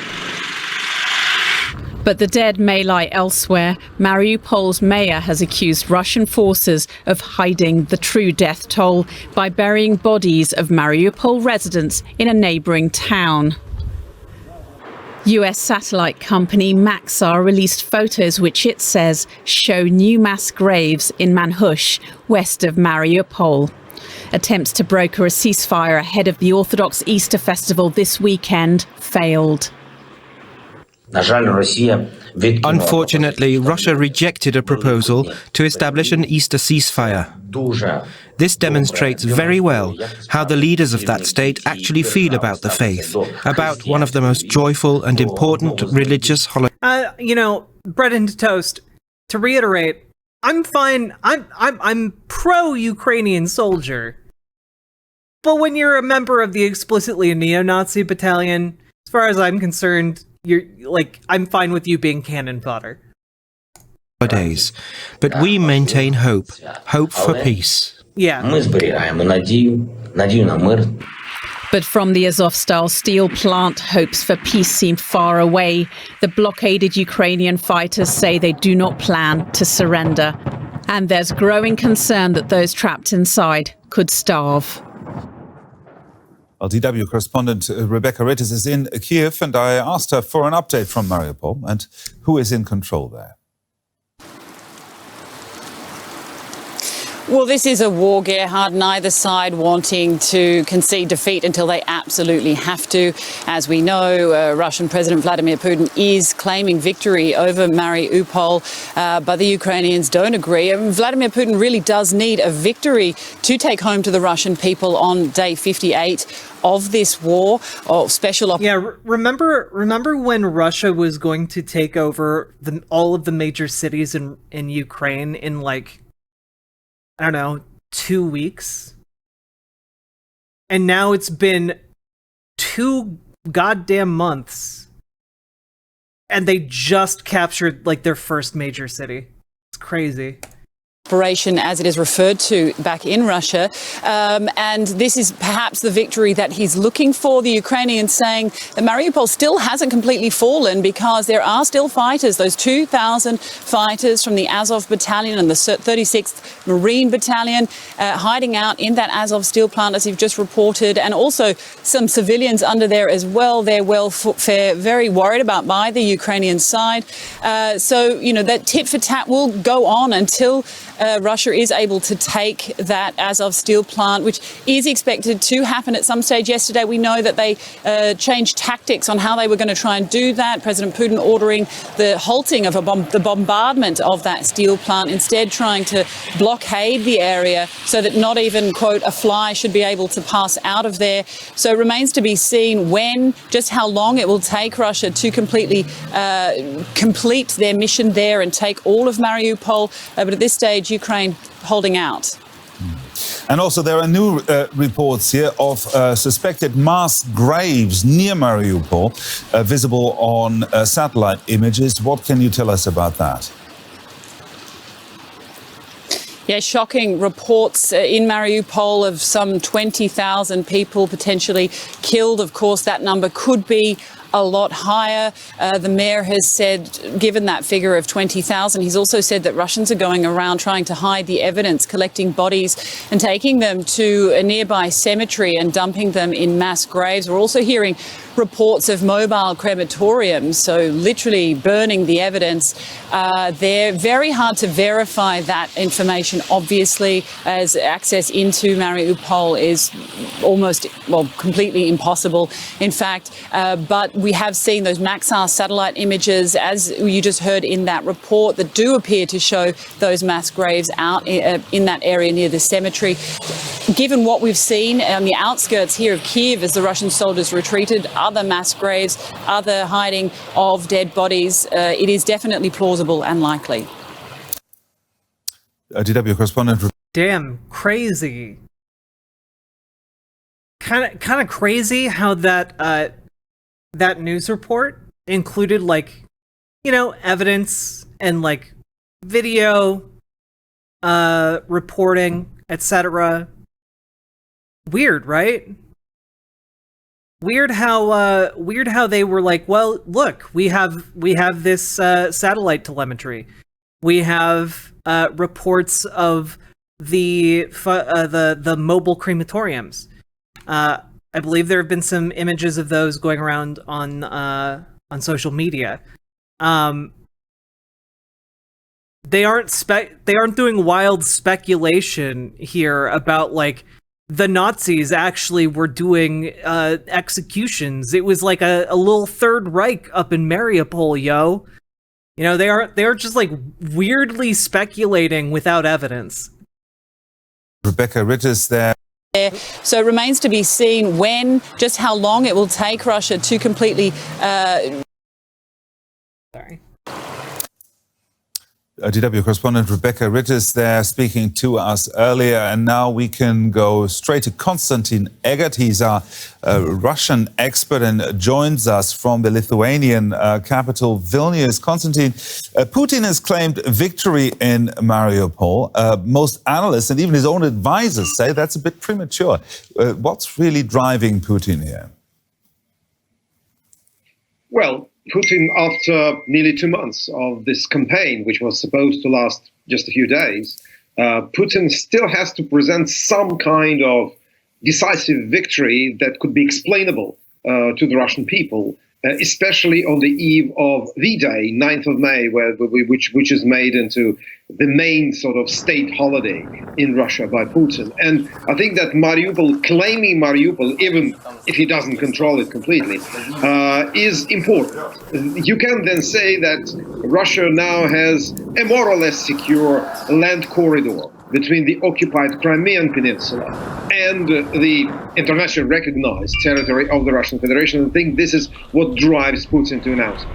But the dead may lie elsewhere. Mariupol's mayor has accused Russian forces of hiding the true death toll by burying bodies of Mariupol residents in a neighbouring town. US satellite company Maxar released photos which it says show new mass graves in Manhush, west of Mariupol. Attempts to broker a ceasefire ahead of the Orthodox Easter festival this weekend failed. Unfortunately, Russia rejected a proposal to establish an Easter ceasefire. This demonstrates very well how the leaders of that state actually feel about the faith, about one of the most joyful and important religious holidays. You know, bread and toast. To reiterate, I'm fine. I'm pro-Ukrainian soldier. But when you're a member of the explicitly neo-Nazi battalion, as far as I'm concerned, I'm fine with you being cannon fodder. But we maintain hope for peace. Yeah. Ми зберігаємо надію на мир. But from the Azovstal steel plant, hopes for peace seem far away. The blockaded Ukrainian fighters say they do not plan to surrender. And there's growing concern that those trapped inside could starve. Well, DW correspondent Rebecca Ritters is in Kiev, and I asked her for an update from Mariupol and who is in control there. Well, this is a war, Gerhard, neither side wanting to concede defeat until they absolutely have to. As we know, Russian President Vladimir Putin is claiming victory over Mariupol, but the Ukrainians don't agree. Vladimir Putin really does need a victory to take home to the Russian people on day 58 of this war, or special remember when Russia was going to take over all of the major cities in Ukraine in like, I don't know, 2 weeks? And now it's been 2 goddamn months. And they just captured, like, their first major city. It's crazy. Operation, as it is referred to back in Russia. And this is perhaps the victory that he's looking for. The Ukrainians saying that Mariupol still hasn't completely fallen because there are still fighters, those 2,000 fighters from the Azov Battalion and the 36th Marine Battalion hiding out in that Azov steel plant, as you've just reported, and also some civilians under there as well. They're very worried about by the Ukrainian side. So, you know, that tit for tat will go on until Russia is able to take that Azov steel plant, which is expected to happen at some stage. Yesterday, we know that they changed tactics on how they were going to try and do that. President Putin ordering the halting of the bombardment of that steel plant, instead trying to blockade the area so that not even, quote, a fly should be able to pass out of there. So it remains to be seen just how long it will take Russia to completely complete their mission there and take all of Mariupol. But at this stage, Ukraine holding out. And also there are new reports here of suspected mass graves near Mariupol, visible on satellite images. What can you tell us about that? Yeah, shocking reports in Mariupol of some 20,000 people potentially killed. Of course, that number could be a lot higher. The mayor has said, given that figure of 20,000, he's also said that Russians are going around trying to hide the evidence, collecting bodies and taking them to a nearby cemetery and dumping them in mass graves. We're also hearing reports of mobile crematoriums, so literally burning the evidence. They're very hard to verify that information, obviously, as access into Mariupol is almost, well, completely impossible, in fact. But we have seen those Maxar satellite images, as you just heard in that report, that do appear to show those mass graves out in that area near the cemetery. Given what we've seen on the outskirts here of Kiev as the Russian soldiers retreated, other mass graves, other hiding of dead bodies, it is definitely plausible and likely. DW correspondent. Damn, crazy. Kind of crazy how that news report included, like, you know, evidence and like video reporting, etc. Weird, right? Weird how they were like, well, look, we have this satellite telemetry. We have reports of the mobile crematoriums. I believe there have been some images of those going around on social media. They aren't doing wild speculation here about, like, the Nazis actually were doing executions. It was like a little Third Reich up in Mariupol, yo. You know, they are just like weirdly speculating without evidence. Rebecca Ritters there. So it remains to be seen just how long it will take Russia to completely. Sorry. DW correspondent Rebecca Rittes there speaking to us earlier. And now we can go straight to Konstantin Eggert. He's our Russian expert and joins us from the Lithuanian capital, Vilnius. Konstantin, Putin has claimed victory in Mariupol. Most analysts and even his own advisors say that's a bit premature. What's really driving Putin here? Well, Putin, after nearly 2 months of this campaign, which was supposed to last just a few days, Putin still has to present some kind of decisive victory that could be explainable to the Russian people, especially on the eve of V-Day, 9th of May, which is made into the main sort of state holiday in Russia by Putin. And I think that claiming Mariupol, even if he doesn't control it completely, is important. You can then say that Russia now has a more or less secure land corridor between the occupied Crimean Peninsula and the internationally recognized territory of the Russian Federation. I think this is what drives Putin to announce it.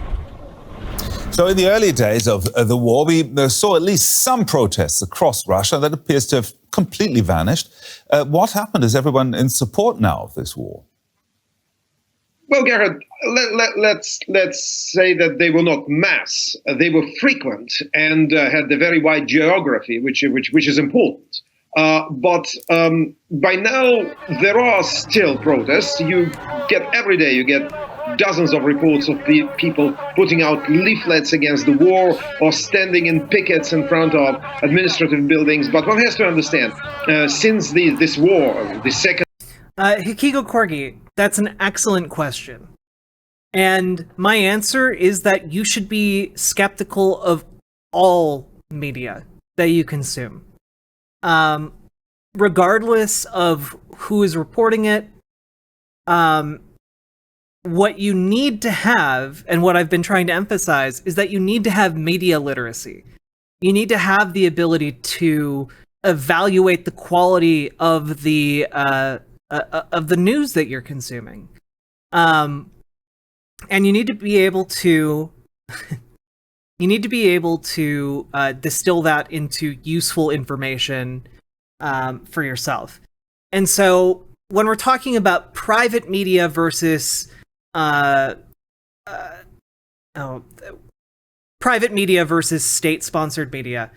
So in the early days of the war, we saw at least some protests across Russia. That appears to have completely vanished. What happened? Is everyone in support now of this war? Well, Gerhard, let's say that they were not mass. They were frequent and had a very wide geography, which is important. But by now, there are still protests. Every day you get dozens of reports of people putting out leaflets against the war or standing in pickets in front of administrative buildings. But one has to understand, since this war, the second... Hikigo Korgi, that's an excellent question. And my answer is that you should be skeptical of all media that you consume. Regardless of who is reporting it, what you need to have, and what I've been trying to emphasize, is that you need to have media literacy. You need to have the ability to evaluate the quality of the news that you're consuming. And you need to be able to distill that into useful information for yourself. And so when we're talking about private media versus private media versus state-sponsored media,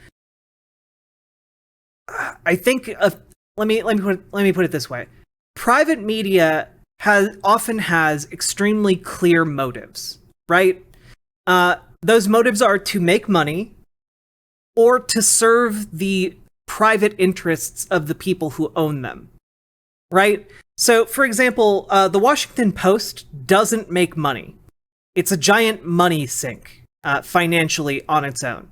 I think let me put it this way: private media often has extremely clear motives, right? Those motives are to make money or to serve the private interests of the people who own them, right? So, for example, the Washington Post doesn't make money. It's a giant money sink financially on its own.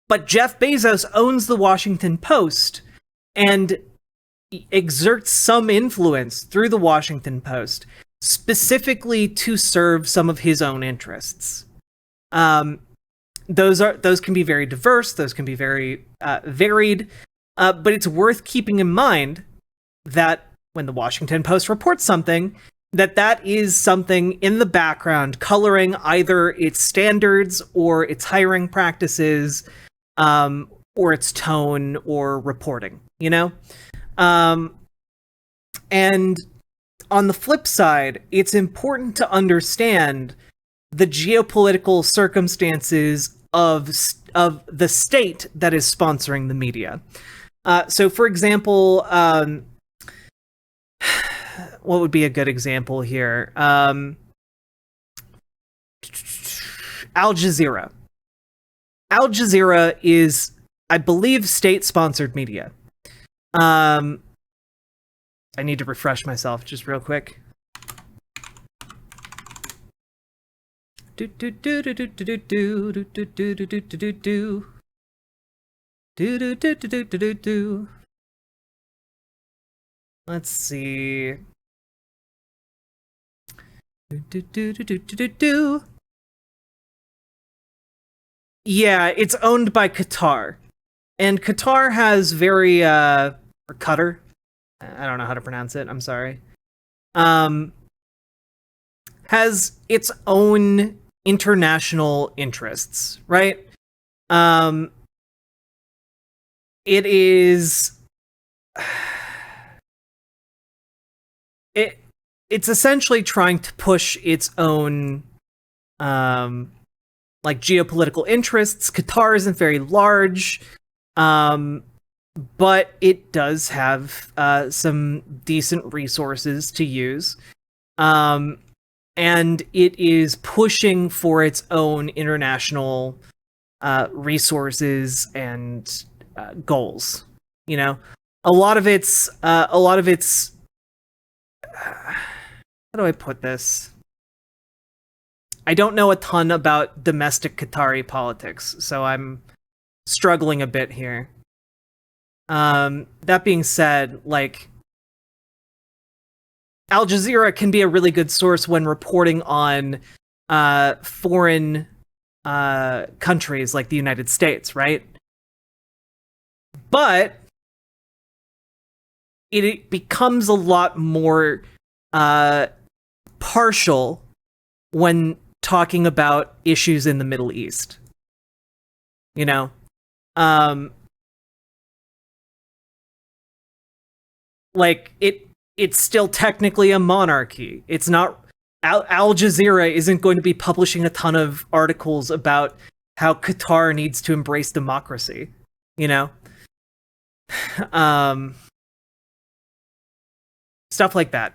But Jeff Bezos owns the Washington Post and exerts some influence through the Washington Post specifically to serve some of his own interests. Those can be very diverse, those can be very varied, but it's worth keeping in mind that when the Washington Post reports something, that is something in the background coloring either its standards or its hiring practices, or its tone or reporting, you know? And on the flip side, it's important to understand the geopolitical circumstances of the state that is sponsoring the media. So, for example, what would be a good example here? Al Jazeera. Al Jazeera is, I believe, state-sponsored media. I need to refresh myself just real quick. Let's see. Yeah, it's owned by Qatar. And Qatar has very, or Qatar? I don't know how to pronounce it, I'm sorry. Has its own international interests, right? It is it's essentially trying to push its own like geopolitical interests. Qatar isn't very large, but it does have some decent resources to use. And it is pushing for its own international resources and goals. You know, a lot of its how do I put this? I don't know a ton about domestic Qatari politics, so I'm struggling a bit here. That being said, like, Al Jazeera can be a really good source when reporting on foreign countries like the United States, right? But it becomes a lot more partial when talking about issues in the Middle East. You know? Like, it's still technically a monarchy. It's not... Al Jazeera isn't going to be publishing a ton of articles about how Qatar needs to embrace democracy, you know? Stuff like that.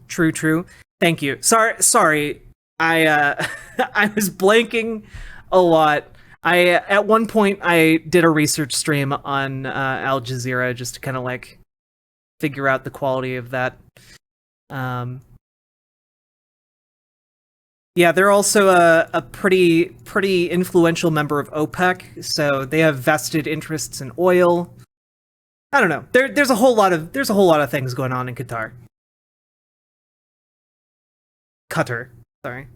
True. Thank you. Sorry. I I was blanking a lot. At one point I did a research stream on Al Jazeera just to kind of like figure out the quality of that. Yeah, they're also a pretty influential member of OPEC, so they have vested interests in oil. I don't know. There's a whole lot of things going on in Qatar. Sorry.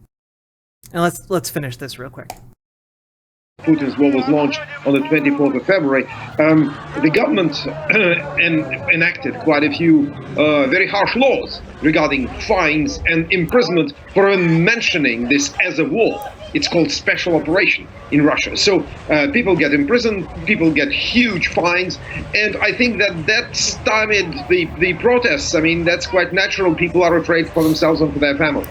And let's finish this real quick. Putin's war was launched on the 24th of February, the government enacted quite a few very harsh laws regarding fines and imprisonment for even mentioning this as a war. It's called special operation in Russia. So people get imprisoned, people get huge fines, and I think that stymied the protests. I mean, that's quite natural. People are afraid for themselves and for their family.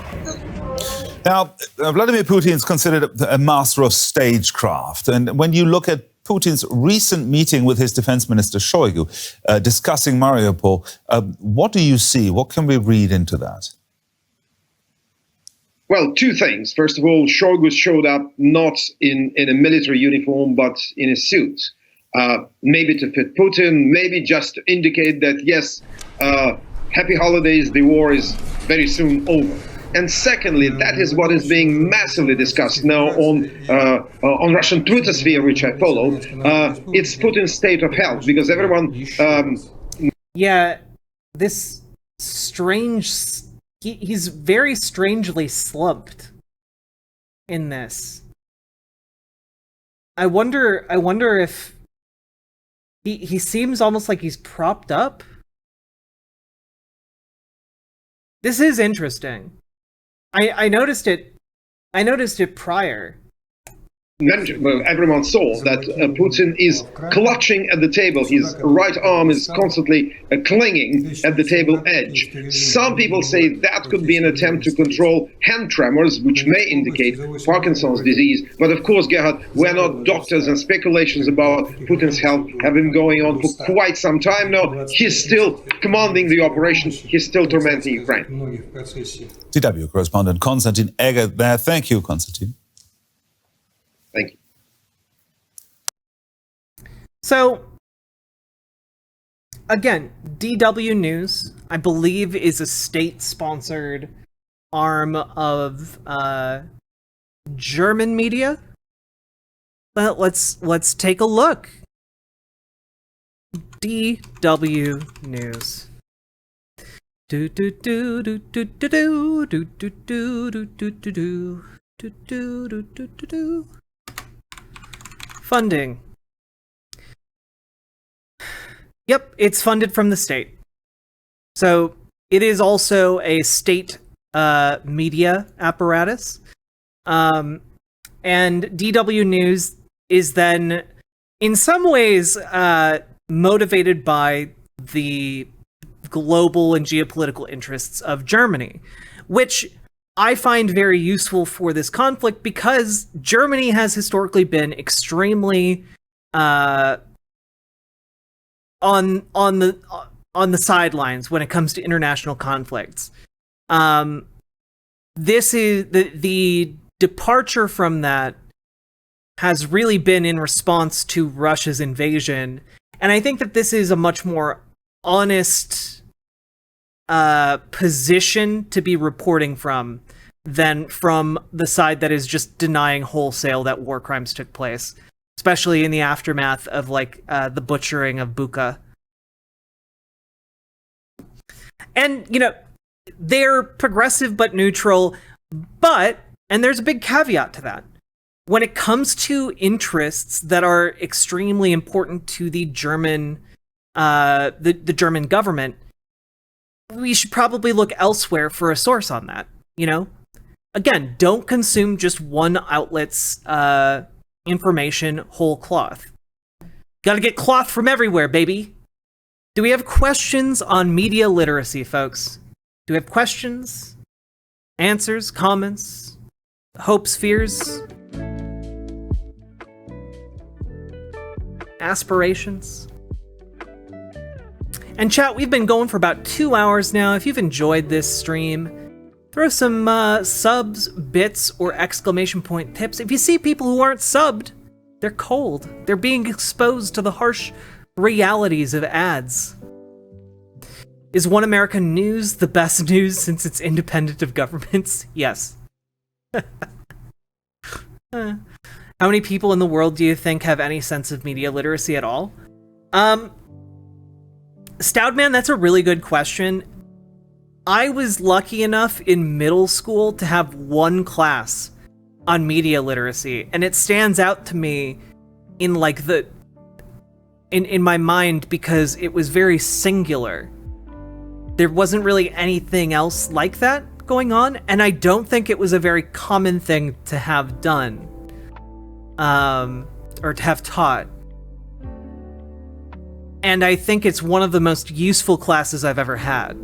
Now, Vladimir Putin is considered a master of stagecraft. And when you look at Putin's recent meeting with his defense minister, Shoigu, discussing Mariupol, what do you see? What can we read into that? Well, two things. First of all, Shoigu showed up not in a military uniform, but in a suit. Maybe to fit Putin, maybe just to indicate that, yes, happy holidays, the war is very soon over. And secondly, that is what is being massively discussed now on Russian Twitter sphere, which I follow. It's Putin's state of health, because everyone... Yeah, this strange... He's very strangely slumped in this. I wonder if... He seems almost like he's propped up. This is interesting. I noticed it prior. Everyone saw that Putin is clutching at the table. His right arm is constantly clinging at the table edge. Some people say that could be an attempt to control hand tremors, which may indicate Parkinson's disease. But of course, Gerhard, we're not doctors, and speculations about Putin's health have been going on for quite some time now. He's still commanding the operation. He's still tormenting Ukraine. DW correspondent Konstantin Egger there. Thank you, Konstantin. Thank you. So, again, DW News, I believe, is a state-sponsored arm of German media. But let's take a look. DW News. Do do do do do do do do do do do do do do do do do. Funding. Yep, it's funded from the state. So it is also a state media apparatus. And DW News is then, in some ways, motivated by the global and geopolitical interests of Germany, which I find very useful for this conflict because Germany has historically been extremely on the sidelines when it comes to international conflicts. This is the departure from that has really been in response to Russia's invasion, and I think that this is a much more honest position to be reporting from than from the side that is just denying wholesale that war crimes took place, especially in the aftermath of the butchering of Bucha. And they're progressive but neutral, and there's a big caveat to that. When it comes to interests that are extremely important to the German the German government, we should probably look elsewhere for a source on that. Again, don't consume just one outlet's information whole cloth. Gotta get cloth from everywhere, baby. Do we have questions on media literacy, folks? Do we have questions, answers, comments, hopes, fears, aspirations? And chat, we've been going for about 2 hours now. If you've enjoyed this stream, throw some subs, bits, or exclamation point tips. If you see people who aren't subbed, they're cold. They're being exposed to the harsh realities of ads. Is One American News the best news since it's independent of governments? Yes. How many people in the world do you think have any sense of media literacy at all? Stoudman, that's a really good question. I was lucky enough in middle school to have one class on media literacy, and it stands out to me in in my mind because it was very singular. There wasn't really anything else like that going on, and I don't think it was a very common thing to have done, or to have taught. And I think it's one of the most useful classes I've ever had.